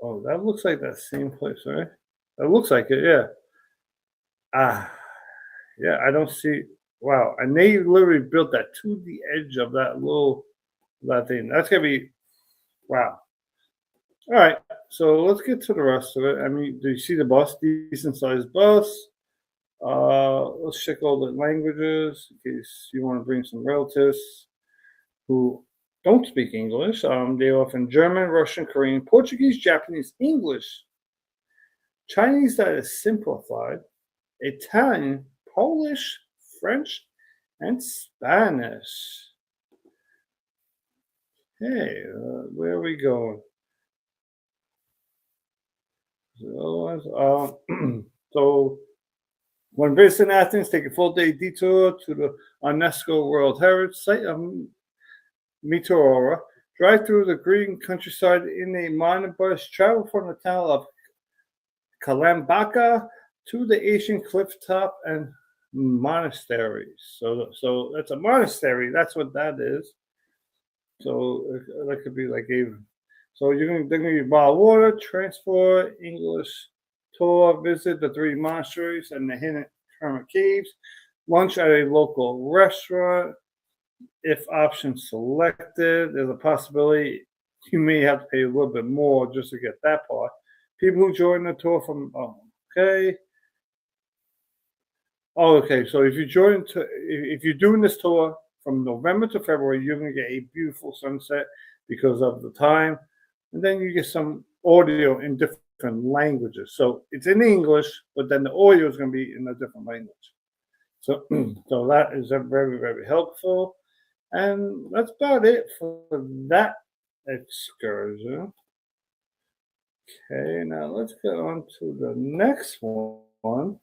oh, that looks like that same place, right? That looks like it, yeah. Yeah, I don't see. Wow, and they literally built that to the edge of that thing. That's gonna be wow. All right, so let's get to the rest of it. I mean, do you see the bus? Decent sized bus. Let's check all the languages in case you want to bring some relatives who don't speak English. They offer German, Russian, Korean, Portuguese, Japanese, English, Chinese that is simplified, Italian, Polish, French, and Spanish. Hey, where are we going? So when visiting Athens, take a full day detour to the UNESCO World Heritage Site of Meteora. Drive through the green countryside in a minor bus. Travel from the town of Kalambaka to the ancient cliff top and monasteries. So that's a monastery. That's what that is. So that could be like so they're going to be bottled water, transport, English tour, visit the 3 monasteries and the hidden Hermit Caves, lunch at a local restaurant. If options selected, there's a possibility you may have to pay a little bit more just to get that part. People who join the tour from okay. Oh, okay. So if you're doing this tour from November to February, you're going to get a beautiful sunset because of the time. And then you get some audio in different languages. So it's in English, but then the audio is going to be in a different language. So, so that is very, very helpful. And that's about it for that excursion. Okay, now let's get on to the next one.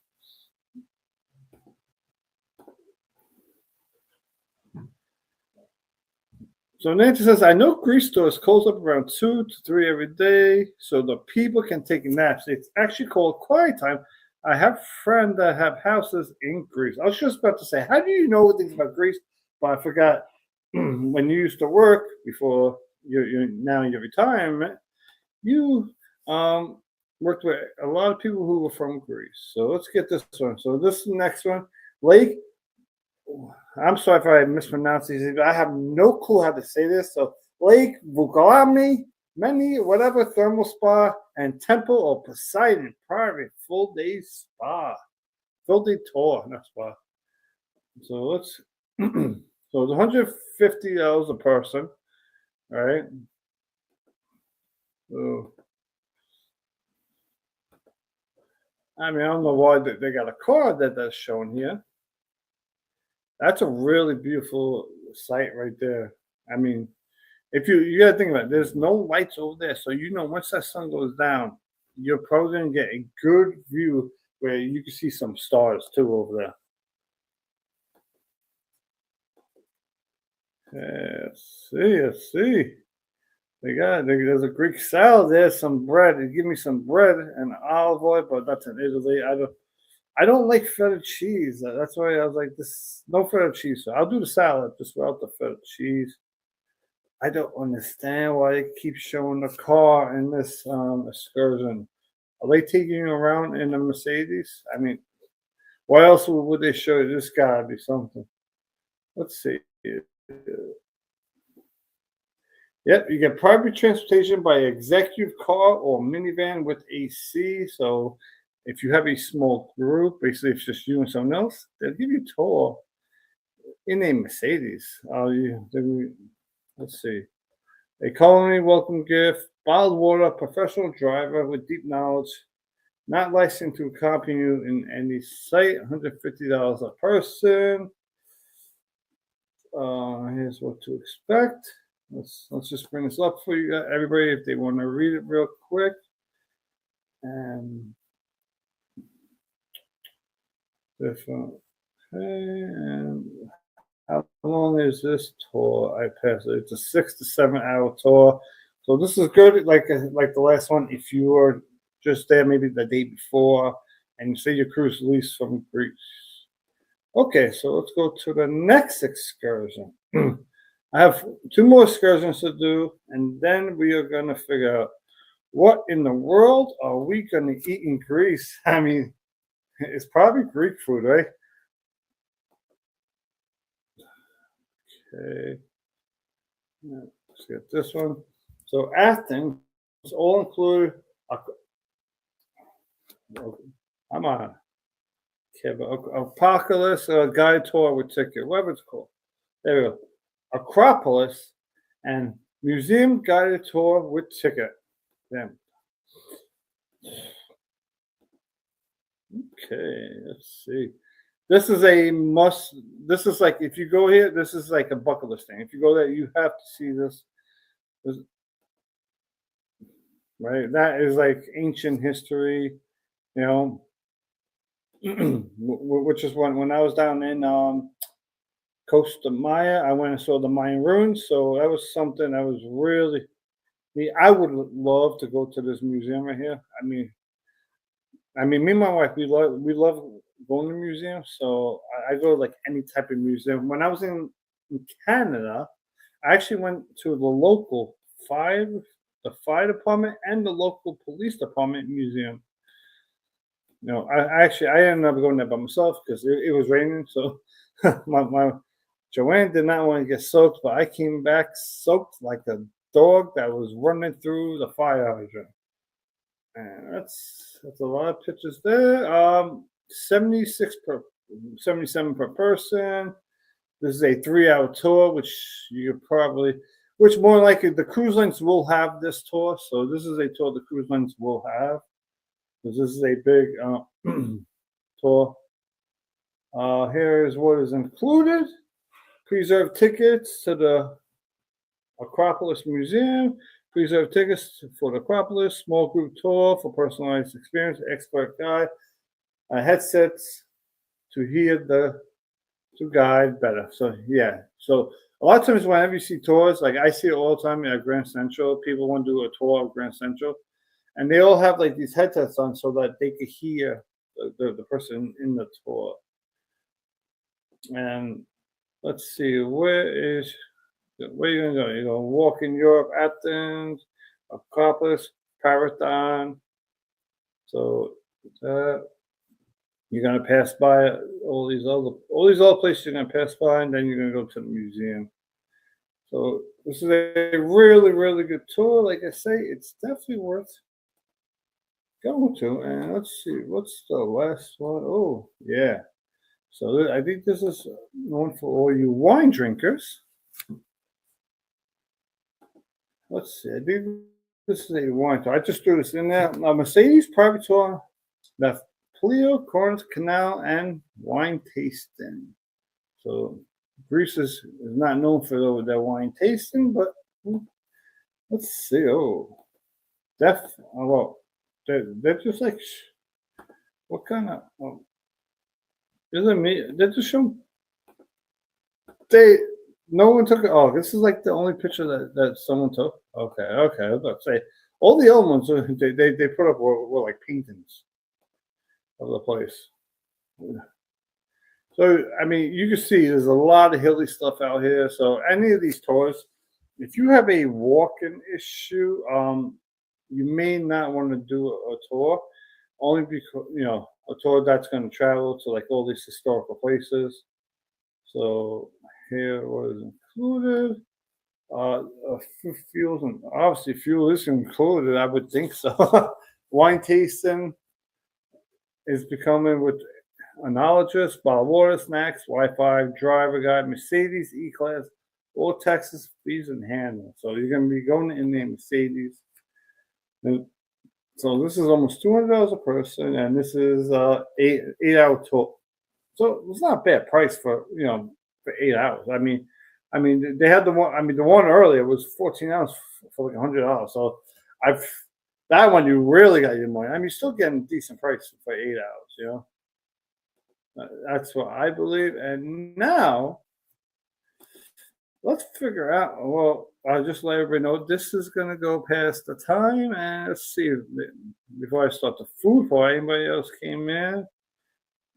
So Nancy says, I know Greece stores close up around 2 to 3 every day, so the people can take naps. It's actually called quiet time. I have friends that have houses in Greece. I was just about to say, how do you know things about Greece? But I forgot when you used to work before you're now in your retirement, you worked with a lot of people who were from Greece. So let's get this one. So this is the next one. Lake. I'm sorry if I mispronounced these. I have no clue how to say this. So Lake Vugalami, many whatever thermal spa and Temple of Poseidon private full day spa, full day tour, not spa. So let's. So it's $150 a person, all right? So I mean, I don't know why they got a card that's shown here. That's a really beautiful sight right there. I mean, if you gotta think about it, there's no lights over there, so once that sun goes down, you're probably gonna get a good view where you can see some stars too over there. Let's see. There's a Greek salad there, some bread. They give me some bread and olive oil, but that's in Italy. I don't like feta cheese. That's why I was like, this no feta cheese. So I'll do the salad just without the feta cheese. I don't understand why they keep showing the car in this excursion. Are they taking you around in a Mercedes? I mean, why else would they show you? This gotta be something. Let's see. Yep, you get private transportation by executive car or minivan with AC. So if you have a small group, basically it's just you and someone else, they'll give you a tour in a Mercedes. Let's see. A culinary welcome gift, bottled water, professional driver with deep knowledge, not licensed to accompany you in any site, $150 a person. Here's what to expect. Let's just bring this up for you, everybody, if they want to read it real quick. And and how long is this tour? I passed it. It's a 6 to 7 hour tour, so this is good. Like the last one, if you were just there maybe the day before, and you say your cruise leaves from Greece. Okay, so let's go to the next excursion. I have 2 more excursions to do, and then we are going to figure out what in the world are we going to eat in Greece. I mean, it's probably Greek food, right? Okay, let's get this one. So Athens, all included. I'm on. Apocalypse guide tour with ticket, whatever it's called. There we go. Acropolis and museum guided tour with ticket. Damn. Okay, let's see. This is a must. This is like, if you go here, this is like a bucket list thing. If you go there, you have to see this. Right? That is like ancient history, which is when I was down in Costa Maya, I went and saw the Mayan ruins. So that was something that was really, I would love to go to this museum right here. I mean, me and my wife, we love going to museums. So I go to like any type of museum. When I was in Canada, I actually went to the local fire department and the local police department museum. I ended up going there by myself because it was raining. So my Joanne did not want to get soaked, but I came back soaked like a dog that was running through the fire hydrant. And that's a lot of pictures there. 77 per person. This is a 3-hour tour, which more likely the cruise lines will have this tour. So this is a tour the cruise lines will have, because this is a big tour. Here is what is included. Pre-reserved tickets to the Acropolis Museum. Pre-reserved tickets for the Acropolis. Small group tour for personalized experience. Expert guide. Headsets to guide better. So yeah. So a lot of times whenever you see tours, like I see it all the time at Grand Central, people want to do a tour of Grand Central, and they all have like these headsets on so that they could hear the person in the tour. And let's see, where are you going to go? You're going to walk in Europe, Athens, Acropolis, Parathon. So you're going to pass by all these other places you're going to pass by, and then you're going to go to the museum. So this is a really, really good tour. Like I say, it's definitely worth going to. And let's see, what's the last one? Oh, yeah. So I think this is known for all you wine drinkers. Let's see. I think this is a wine tour. I just threw this in there. Now, Mercedes private tour, the Pleo, Corns Canal, and wine tasting. So Greece is not known for their wine tasting, but let's see. Oh, well, they're just like, what kind of, isn't me? They're just showing, no one took it. Oh, this is like the only picture that someone took. Okay. I was about to say, all the other ones they put up were like paintings of the place. So, I mean, you can see there's a lot of hilly stuff out here. So, any of these tours, if you have a walking issue, you may not want to do a tour, only because, a tour that's going to travel to like all these historical places. So, here was included. Fuels, and obviously fuel is included, I would think so. Wine tasting is becoming with enologist, bottled water, snacks, Wi-Fi, driver guide, Mercedes E-Class, all Texas fees and handling. So you're going to be going in there, Mercedes. And so this is almost $200 a person, and this is 8-hour tour. So it's not a bad price for 8 hours. I mean, they had the one. I mean, the one earlier was 14 hours for like $100. So that one you really got your money. I mean, you're still getting a decent price for 8 hours. That's what I believe. And now let's figure out. Well, I'll just let everybody know this is going to go past the time. And let's see before I start the food for anybody else came in.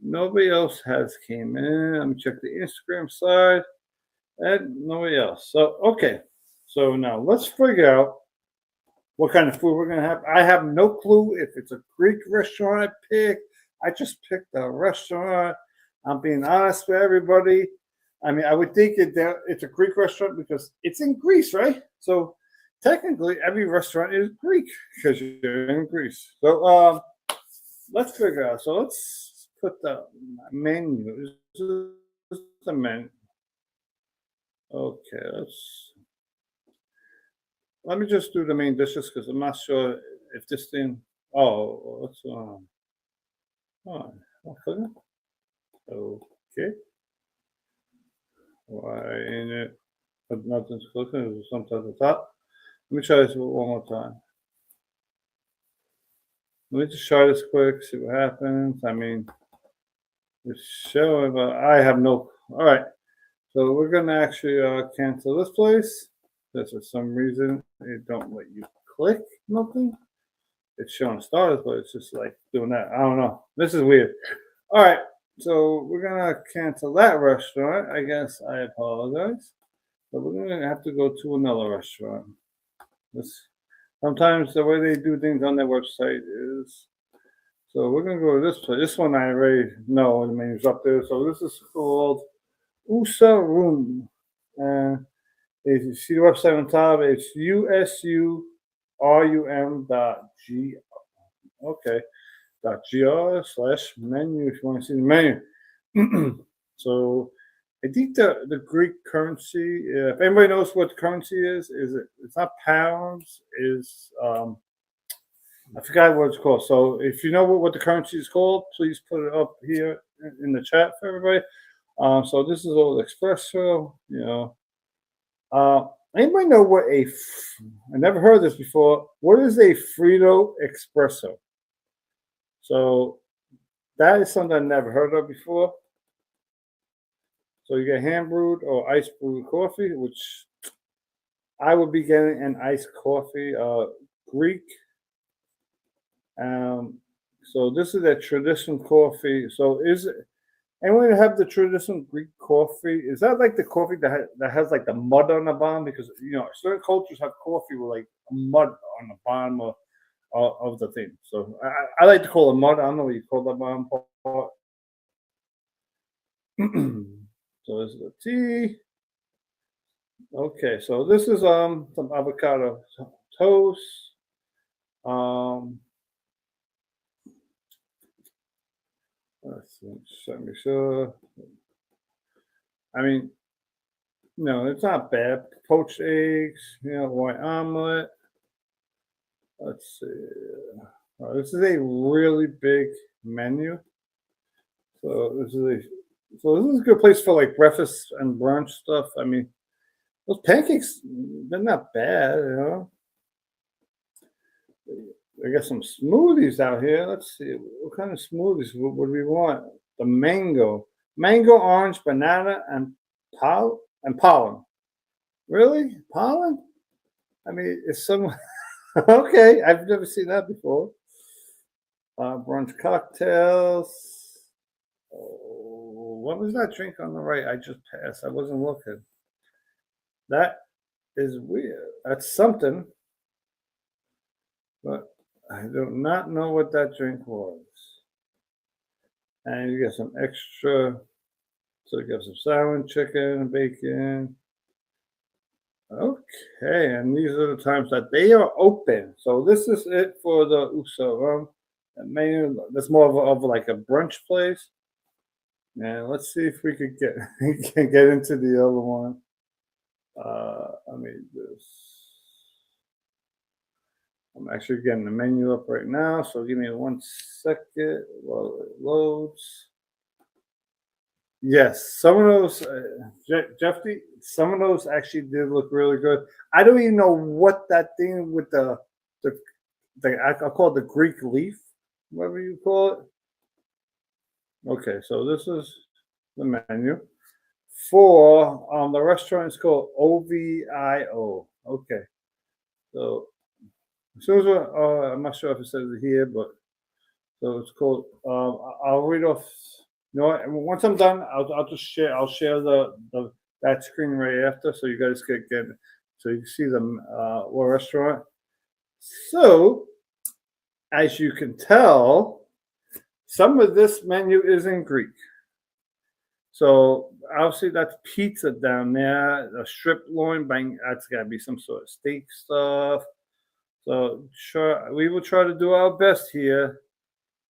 Nobody else has came in. Let me check the Instagram side. And nobody else. So, okay. So now let's figure out what kind of food we're going to have. I have no clue if it's a Greek restaurant I picked. I just picked a restaurant. I'm being honest with everybody. I mean, I would think it's a Greek restaurant because it's in Greece, right? So technically, every restaurant is Greek because you're in Greece. So let's figure out. So let's put the menu. This is the menu. Okay, let me just do the main dishes because I'm not sure if this thing. Oh, what's okay. Why ain't it? But nothing's cooking. There's something at the top. Let me try this one more time. Let me just try this quick, see what happens. I mean, it's showing, but I have no. All right. So we're going to actually cancel this place. Because for some reason, it don't let you click nothing. It's showing stars, but it's just like doing that. I don't know. This is weird. All right. So we're going to cancel that restaurant. I guess I apologize. But we're going to have to go to another restaurant. Sometimes the way they do things on their website is. So we're going to go to this place. This one I already know. The menu's up there. So this is called USA Room. If you see the website on top, it's usurum.g. Okay, .gr/menu if you want to see the menu. So I think the Greek currency. If anybody knows what the currency is it's not pounds. Is I forgot what it's called. So if you know what the currency is called, please put it up here in the chat for everybody. So this is Old Espresso, anybody know what I never heard this before. What is a Frito Espresso? So that is something I never heard of before. So you get hand brewed or ice brewed coffee, which I would be getting an iced coffee, Greek. So this is a traditional coffee. So is it? Anyone have the traditional Greek coffee? Is that like the coffee that has like the mud on the bottom? Because certain cultures have coffee with like mud on the bottom of the thing. So I like to call it mud. I don't know what you call the bottom part. So this is the tea. Okay, so this is some avocado toast. Let's So make sure. I mean, no, it's not bad. Poached eggs, white omelet. Let's see. This is a really big menu. So this is a good place for like breakfast and brunch stuff. I mean, those pancakes, they're not bad, I got some smoothies out here. Let's see. What kind of smoothies would we want? The mango, orange, banana, and pollen. Really? Pollen? I mean, it's some okay. I've never seen that before. Brunch cocktails. Oh, what was that drink on the right? I just passed. I wasn't looking. That is weird. That's something, but I do not know what that drink was. And you get some extra. So you got some salmon, chicken, bacon. Okay, and these are the times that they are open. So this is it for the Uso menu. That's more of like a brunch place. And let's see if we could get get into the other one. I made this. I'm actually getting the menu up right now, so give me 1 second while it loads. Yes, some of those, Jeffy, some of those actually did look really good. I don't even know what that thing with the I'll call it the Greek leaf, whatever you call it. Okay, so this is the menu for the restaurant. It's called OVIO. Okay, so as soon as I'm not sure if it says it here, but so it's called. I'll read off. Once I'm done, I'll just share. I'll share that screen right after, so you guys can get so you can see the restaurant. So, as you can tell, some of this menu is in Greek. So obviously that's pizza down there. The strip loin, that's got to be some sort of steak stuff. So sure, we will try to do our best here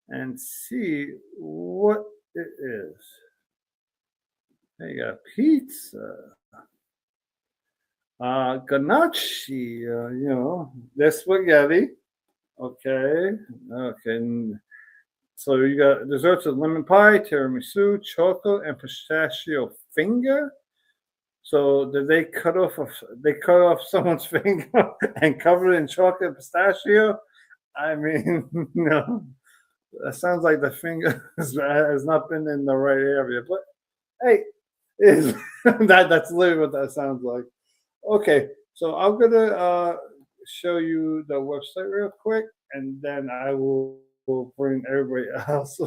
and see what it is. There you got pizza. Ganache, there's spaghetti. Okay. So you got desserts of lemon pie, tiramisu, chocolate, and pistachio finger. So did they cut off someone's finger and cover it in chocolate and pistachio? I mean, no. That sounds like the finger has not been in the right area. But hey, that's literally what that sounds like. Okay, so I'm gonna show you the website real quick, and then I will bring everybody else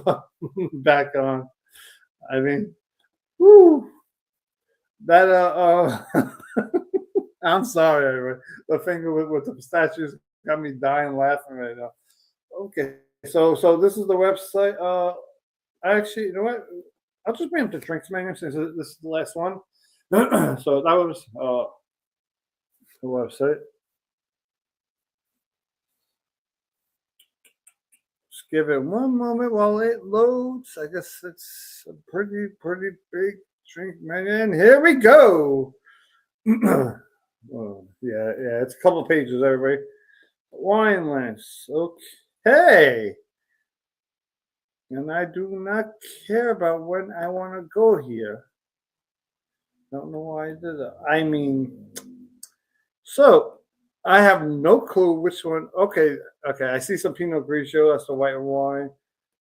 back on. I mean, whoo, that I'm sorry, everybody. The finger with the pistachios got me dying laughing right now. Okay. So this is the website. Actually, you know what? I'll just bring up the drinks menu since this is the last one. So that was the website. Just give it one moment while it loads. I guess it's a pretty big drink menu. And here we go. Oh, yeah, it's a couple pages, everybody. Wine list. Okay. And I do not care about when I want to go here. Don't know why I did that. I mean, so I have no clue which one. Okay. I see some Pinot Grigio. That's the white wine.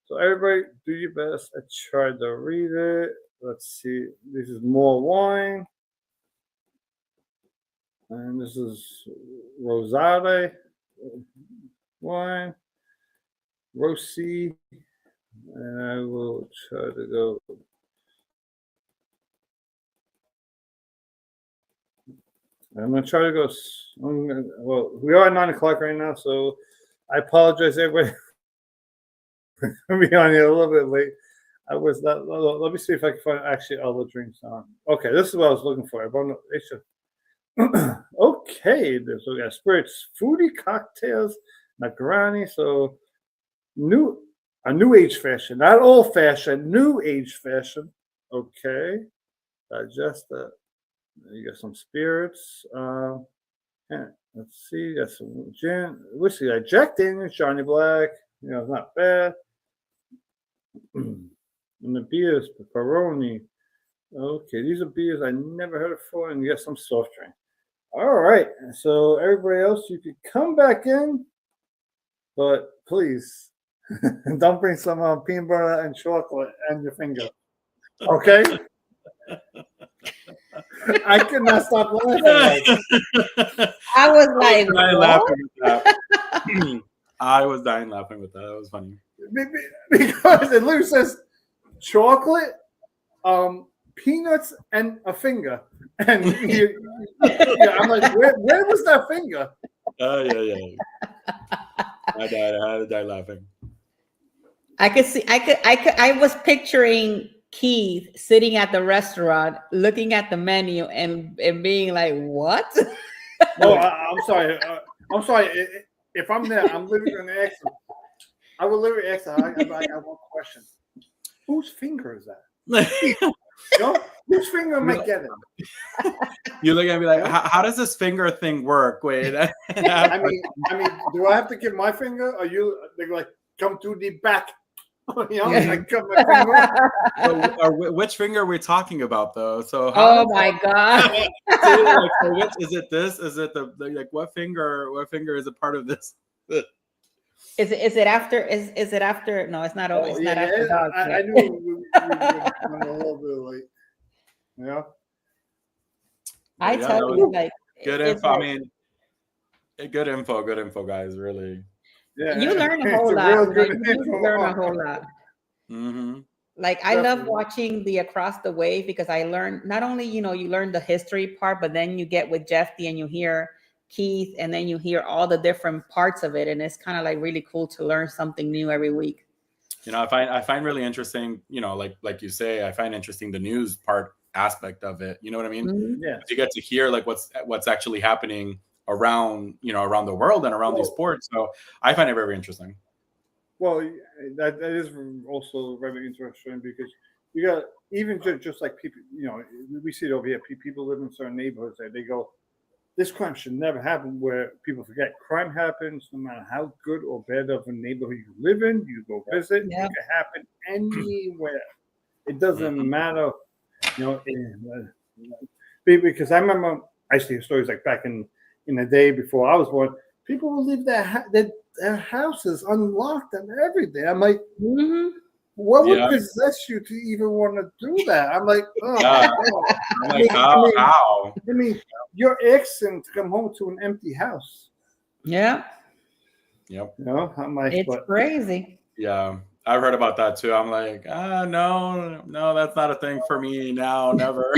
So everybody, do your best. I tried to read it. Let's see. This is more wine. And this is Rosade wine. Rossi. And I will try to go. I'm going to try to go. Well, we are at 9 o'clock right now, so I apologize, everybody. I'll be on here a little bit late. I was not. Let me see if I can find actually other drinks on. Okay, this is what I was looking for. Okay, so we got spirits, foodie cocktails, Negroni. So new a new age fashion, not old fashioned, new age fashion. Okay, just you got some spirits. Yeah, let's see, got some gin, whiskey, Jack Daniels, Johnny Black. You know, it's not bad. And the beers, Peroni. Okay, these are beers I never heard of before, and you got some soft drink. All right, so everybody else, you can come back in, but please don't bring some peanut butter and chocolate and your finger. Okay? I could not stop laughing. I was like, I was dying laughing with that. That was funny. Because it literally says chocolate, peanuts, and a finger. And I'm like, where was that finger? Oh, yeah. I had to die laughing. I was picturing Keith sitting at the restaurant, looking at the menu and being like, what? Oh, I'm sorry. I'm sorry. If I'm there, I'm literally going to ask him. I will literally ask him. I got one question. Whose finger is that? Whose finger am I getting? You look at me like, how does this finger thing work? Wait. I mean, do I have to give my finger? Or you? They're like, come to the back. Like, come my finger. Or which finger are we talking about, though? So, oh my god! Which is it? This is it? The like what finger? What finger is a part of this? Is it after? Is it after? No, it's not. It's not after dogs. I knew we were a little bit late. Yeah. I tell you, like, good info. I mean, good info, guys. Really. Yeah. You learn a whole lot. You learn a whole lot. Mm-hmm. Like I love watching the Across the Wave because I learn not only you learn the history part, but then you get with Jeffy and you hear Keith, and then you hear all the different parts of it, and it's kind of like really cool to learn something new every week. I find really interesting, like you say, I find interesting the news part aspect of it. You know what I mean? Mm-hmm. Yeah. You get to hear like what's actually happening around the world and around these sports. So I find it very interesting. Well, that is also very interesting because you got even just like people, we see it over here. People live in certain neighborhoods that they go, this crime should never happen. Where people forget crime happens no matter how good or bad of a neighborhood you live in. You go visit, it can happen anywhere. It doesn't matter, because I remember I see stories like back in the day before I was born. People will leave their houses unlocked and everything. I'm like, what would possess you to even want to do that? I'm like, how? I mean, you're asking to come home to an empty house. Yeah. Yep. I'm like, it's crazy. Yeah. I've heard about that too. I'm like, no, that's not a thing for me now, never.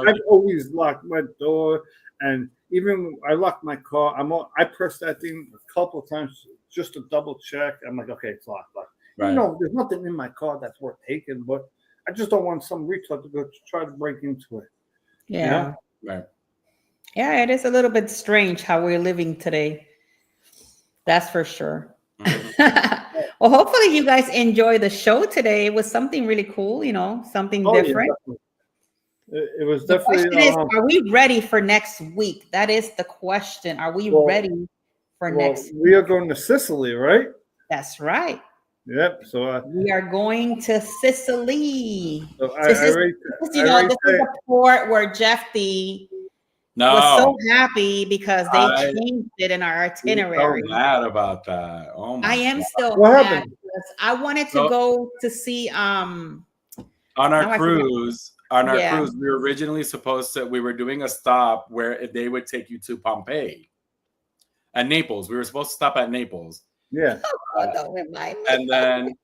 I've always locked my door, and even I locked my car. I pressed that thing a couple of times just to double check. I'm like, okay, it's locked. Right. There's nothing in my car that's worth taking, but I just don't want some retard to go to try to break into it. Yeah. Right. Yeah, it is a little bit strange how we're living today. That's for sure. Mm-hmm. Well, hopefully you guys enjoy the show today. It was something really cool, something different. Yeah, it was definitely. The question is, are we ready for next week? That is the question. Are we ready for next week? We are going to Sicily, right? That's right. Yep. So we are going to Sicily. So this is a port where Jeffy was so happy because they changed it in our itinerary. I'm so mad about that. Oh my! I am still what mad happened? because I wanted to go to see on our cruise. On our cruise, we were originally we were doing a stop where they would take you to Pompeii and Naples. We were supposed to stop at Naples. Yeah. Don't remind me. And then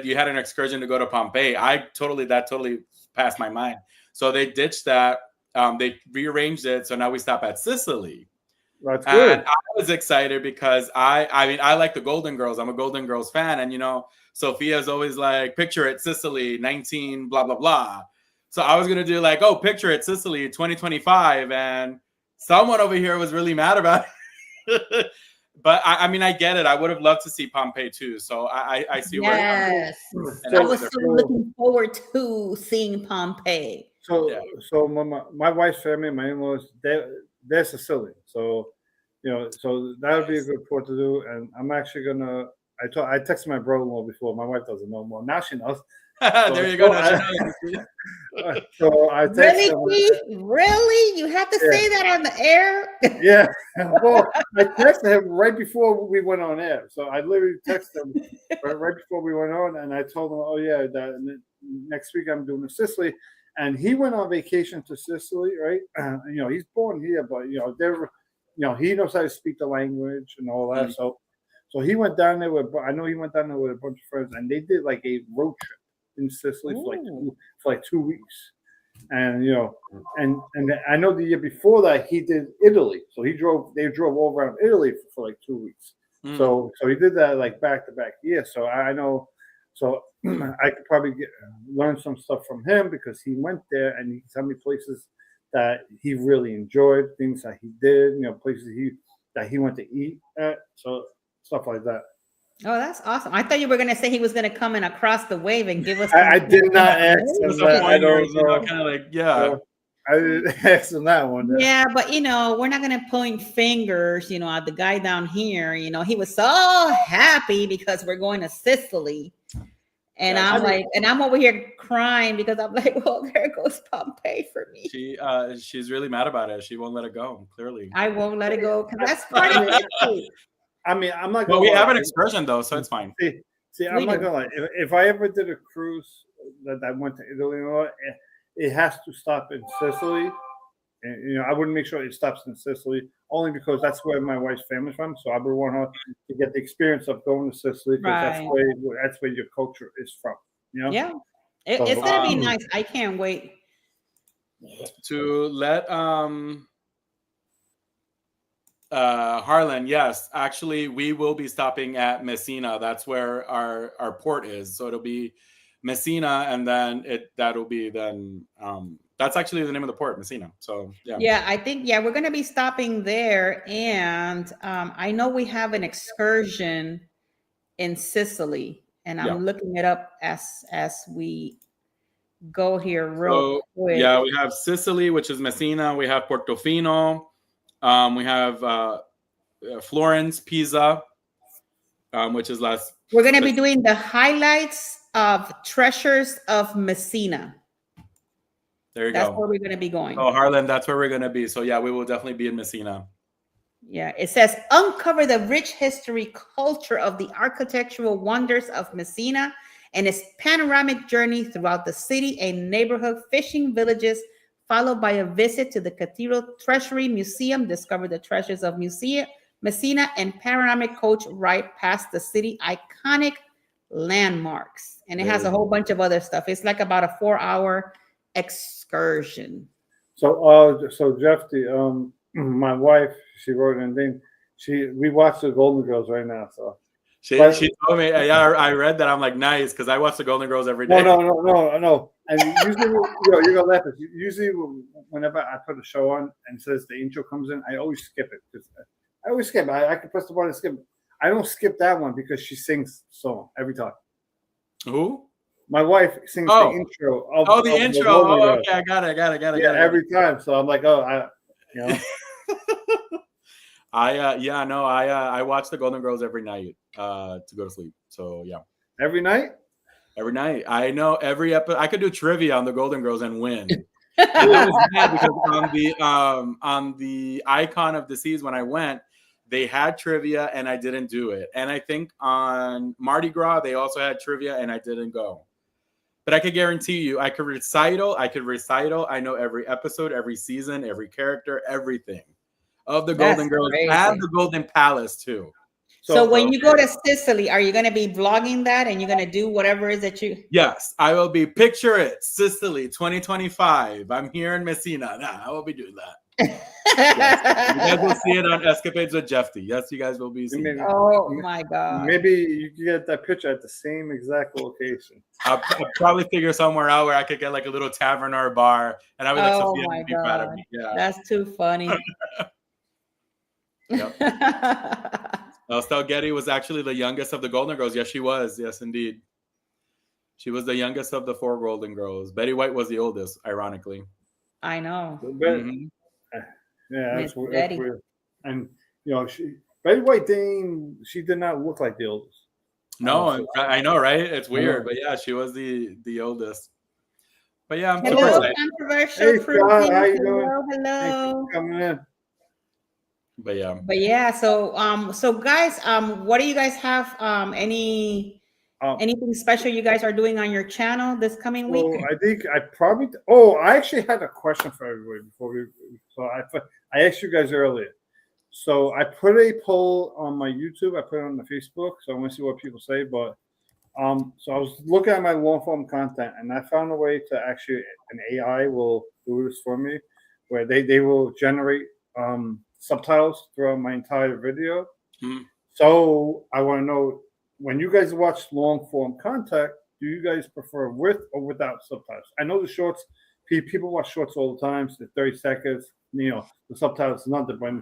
you had an excursion to go to Pompeii. That totally passed my mind. So they ditched that. They rearranged it. So now we stop at Sicily. That's good. And I was excited because I like the Golden Girls. I'm a Golden Girls fan. And, Sophia's always like, picture it, Sicily, 19, blah, blah, blah. So I was going to do like, picture it, Sicily, 2025. And someone over here was really mad about it. But I mean, I get it. I would have loved to see Pompeii too. So I see where. Yes, And I was so looking forward to seeing Pompeii. So my wife's family, my in-laws, they're Sicilian. So so that would be a good port to do. And I'm actually gonna. I texted my brother-in-law before. My wife doesn't know more. Now she knows. There you go. So I texted him. Really? You have to say that on the air? Yeah. Well, I texted him right before we went on air. So I literally texted him right before we went on, and I told him, "Oh yeah, that next week I'm doing Sicily." And he went on vacation to Sicily, right? He's born here, but he knows how to speak the language and all that. Mm-hmm. So he went down there with. I know he went down there with a bunch of friends, and they did like a road trip in Sicily for like 2 weeks. And and I know the year before that he did Italy. So they drove all around Italy for like 2 weeks. Mm. So he did that like back to back years. So I know, so I could probably learn some stuff from him because he went there and he told me places that he really enjoyed, things that he did, places that he went to eat at. So stuff like that. Oh, that's awesome. I thought you were going to say he was going to come in across the wave and give us. I did not ask him that. I don't know. Kind of like, yeah. I didn't ask him that one. Yeah, but we're not going to point fingers, at the guy down here. He was so happy because we're going to Sicily. And I'm over here crying because I'm like, well, there goes Pompeii for me. She's really mad about it. She won't let it go, clearly. I won't let it go because that's part of it. I mean, I'm not. Well, we have an excursion though, so it's fine. See, I'm not gonna lie. If I ever did a cruise that went to Italy, it has to stop in Sicily. And I wouldn't make sure it stops in Sicily only because that's where my wife's family's from. So I would want her to get the experience of going to Sicily because that's where your culture is from. Yeah, it's gonna be nice. I can't wait to let Harlan, yes, actually we will be stopping at Messina. That's where our port is, so it'll be Messina, and then that'll be that's actually the name of the port, Messina. So I think we're going to be stopping there. And I know we have an excursion in Sicily, and I'm looking it up as we go here real quick. Yeah, we have Sicily, which is Messina. We have Portofino. We have Florence, Pisa, which is last. We're going to be doing the highlights of Treasures of Messina. There you go. That's where we're going to be going. Oh, Harlan, that's where we're going to be. So we will definitely be in Messina. Yeah, it says uncover the rich history, culture of the architectural wonders of Messina and its panoramic journey throughout the city and neighborhood fishing villages, followed by a visit to the Cathedral Treasury Museum. Discover the treasures of Messina and panoramic coach ride past the city iconic landmarks. And it has a whole bunch of other stuff. It's like about a 4-hour excursion. So Jeff, my wife, she wrote in thing. We watched the Golden Girls right now. So she told me, I read that. I'm like, nice, because I watch the Golden Girls every day. No. And usually, you're gonna laugh. Usually, whenever I put a show on and says the intro comes in, I always skip it because I always skip. I can press the button and skip. I don't skip that one because she sings song every time. Who? My wife sings the intro. The intro. Okay, I got it. Every time. So I'm like, I watch the Golden Girls every night to go to sleep. So every night. Every night. I know every episode. I could do trivia on the Golden Girls and win. And I was mad because on the Icon of the Seas when I went, they had trivia and I didn't do it. And I think on Mardi Gras they also had trivia and I didn't go. But I could guarantee you, I could recital. I know every episode, every season, every character, everything of the Golden Girls and the Golden Palace too. So when you go to Sicily, are you going to be vlogging that and you're going to do whatever it is that you... Yes, I will be. Picture it, Sicily 2025. I'm here in Messina. I will be doing that. Yes. You guys will see it on Escapades with Jeffy. Yes, you guys will be seeing it. Oh my God. Maybe you can get that picture at the same exact location. I'll probably figure somewhere out where I could get like a little tavern or a bar and I would like Sophia to be proud of me. Yeah. That's too funny. Yep. Estelle Getty was actually the youngest of the Golden Girls. Yes, she was. Yes, indeed. She was the youngest of the 4 Golden Girls. Betty White was the oldest, ironically. I know. Mhm. Yeah, Miss that's Betty. weird. And Betty White she did not look like the oldest. No, I know, right? It's weird, but yeah, she was the oldest. But yeah, I'm super Hello, excited. controversial Hey, fruit. Scott, how you doing? Hello, Thank you hello. for coming in. But yeah. So guys, what do you guys have? Anything special you guys are doing on your channel this coming week? So I think I probably. I actually had a question for everybody before we. So I asked you guys earlier. So I put a poll on my YouTube. I put it on the Facebook. So I want to see what people say. But so I was looking at my long form content, and I found a way to actually an AI will do this for me, where they will generate subtitles throughout my entire video. Mm. So I want to know, when you guys watch long form content, do you guys prefer with or without subtitles? I know the shorts, people watch shorts all the time. So 30 seconds, the subtitles is nothing, but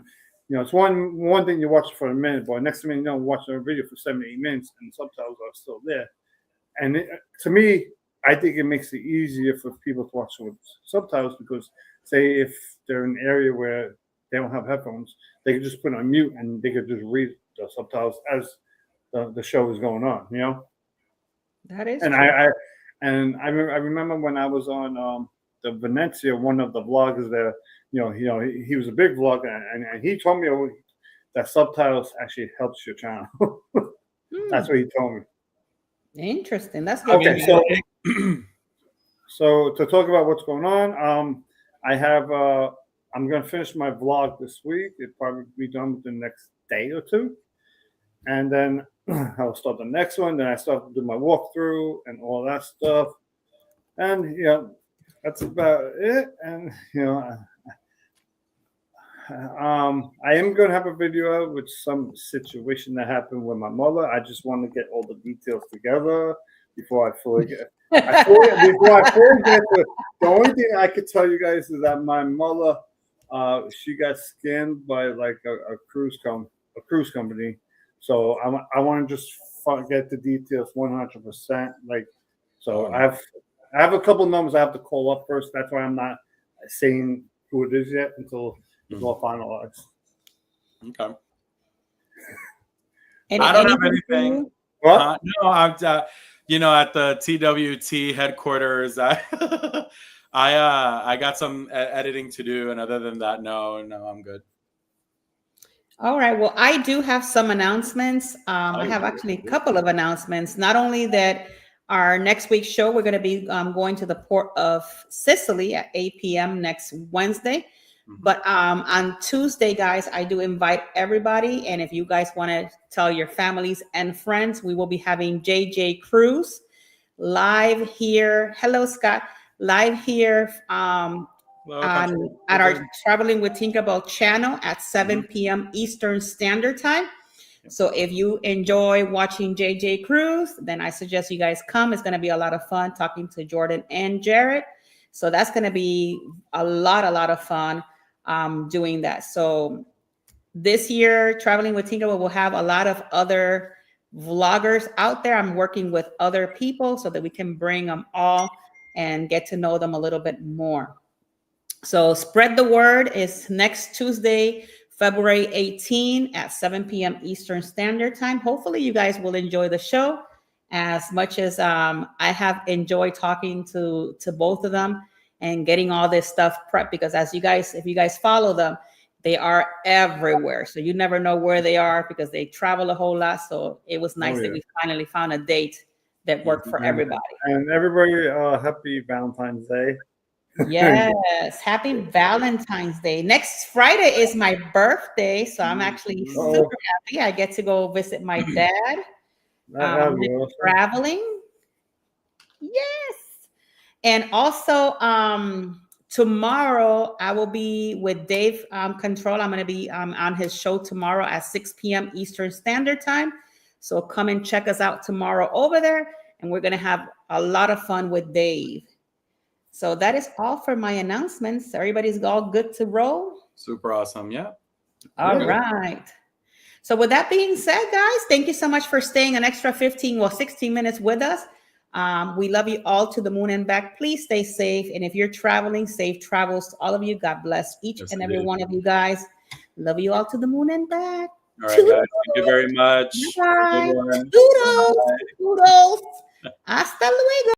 it's one thing you watch for a minute, but next minute watch a video for 7 to 8 minutes and the subtitles are still there. And to me, I think it makes it easier for people to watch with subtitles, because say if they're in an area where they don't have headphones, they could just put it on mute and they could just read the subtitles as the show is going on. That is and true. I remember when I was on the Venezia, one of the vloggers there, he was a big vlogger, and he told me that subtitles actually helps your channel. That's what he told me. Interesting. That's good. Okay, so to talk about what's going on, I have I'm gonna finish my vlog this week. It'll probably be done within the next day or two, and then I'll start the next one. Then I start to do my walkthrough and all that stuff, and that's about it. And I am going to have a video with some situation that happened with my mother. I just want to get all the details together before I fully get. Before I fully get to, the only thing I could tell you guys is that my mother, she got scammed by like a cruise company. So I want to just get the details 100%. So I have a couple numbers I have to call up first. That's why I'm not saying who it is yet until it's all finalized. Okay. I don't have anything. What? No, I'm at the TWT headquarters. I got some editing to do, and other than that, no, I'm good. All right. Well, I do have some announcements. I have actually a couple of announcements. Not only that, our next week's show, we're going to be going to the Port of Sicily at 8 p.m. next Wednesday. But on Tuesday, guys, I do invite everybody. And if you guys want to tell your families and friends, we will be having JJ Cruise live here. Hello, Scott. Live here at our Traveling with Tinkerbell channel at 7 p.m. Eastern Standard Time. So if you enjoy watching JJ Cruise, then I suggest you guys come. It's going to be a lot of fun talking to Jordan and Jared. So that's going to be a lot of fun doing that. So this year, Traveling with Tinkerbell will have a lot of other vloggers out there. I'm working with other people so that we can bring them all and get to know them a little bit more. So spread the word. It's next Tuesday, February 18 at 7 p.m. Eastern Standard Time. Hopefully you guys will enjoy the show as much as I have enjoyed talking to both of them and getting all this stuff prepped, because if you guys follow them, they are everywhere. So you never know where they are because they travel a whole lot. So it was nice that we finally found a date that worked for everybody. And everybody, happy Valentine's Day. Yes, happy Valentine's Day. Next Friday is my birthday, so I'm actually super happy. I get to go visit my dad. Traveling. Yes. And also tomorrow I will be with Dave Control. I'm going to be on his show tomorrow at 6 p.m. Eastern Standard Time. So come and check us out tomorrow over there, and we're going to have a lot of fun with Dave. So that is all for my announcements. Everybody's all good to roll? Super awesome. Yeah. All right. So with that being said, guys, thank you so much for staying an extra 16 minutes with us. We love you all to the moon and back. Please stay safe. And if you're traveling, safe travels to all of you. God bless each and every one of you guys. Love you all to the moon and back. All right, guys. Thank you very much. Bye. Toodles. Toodles. Hasta luego.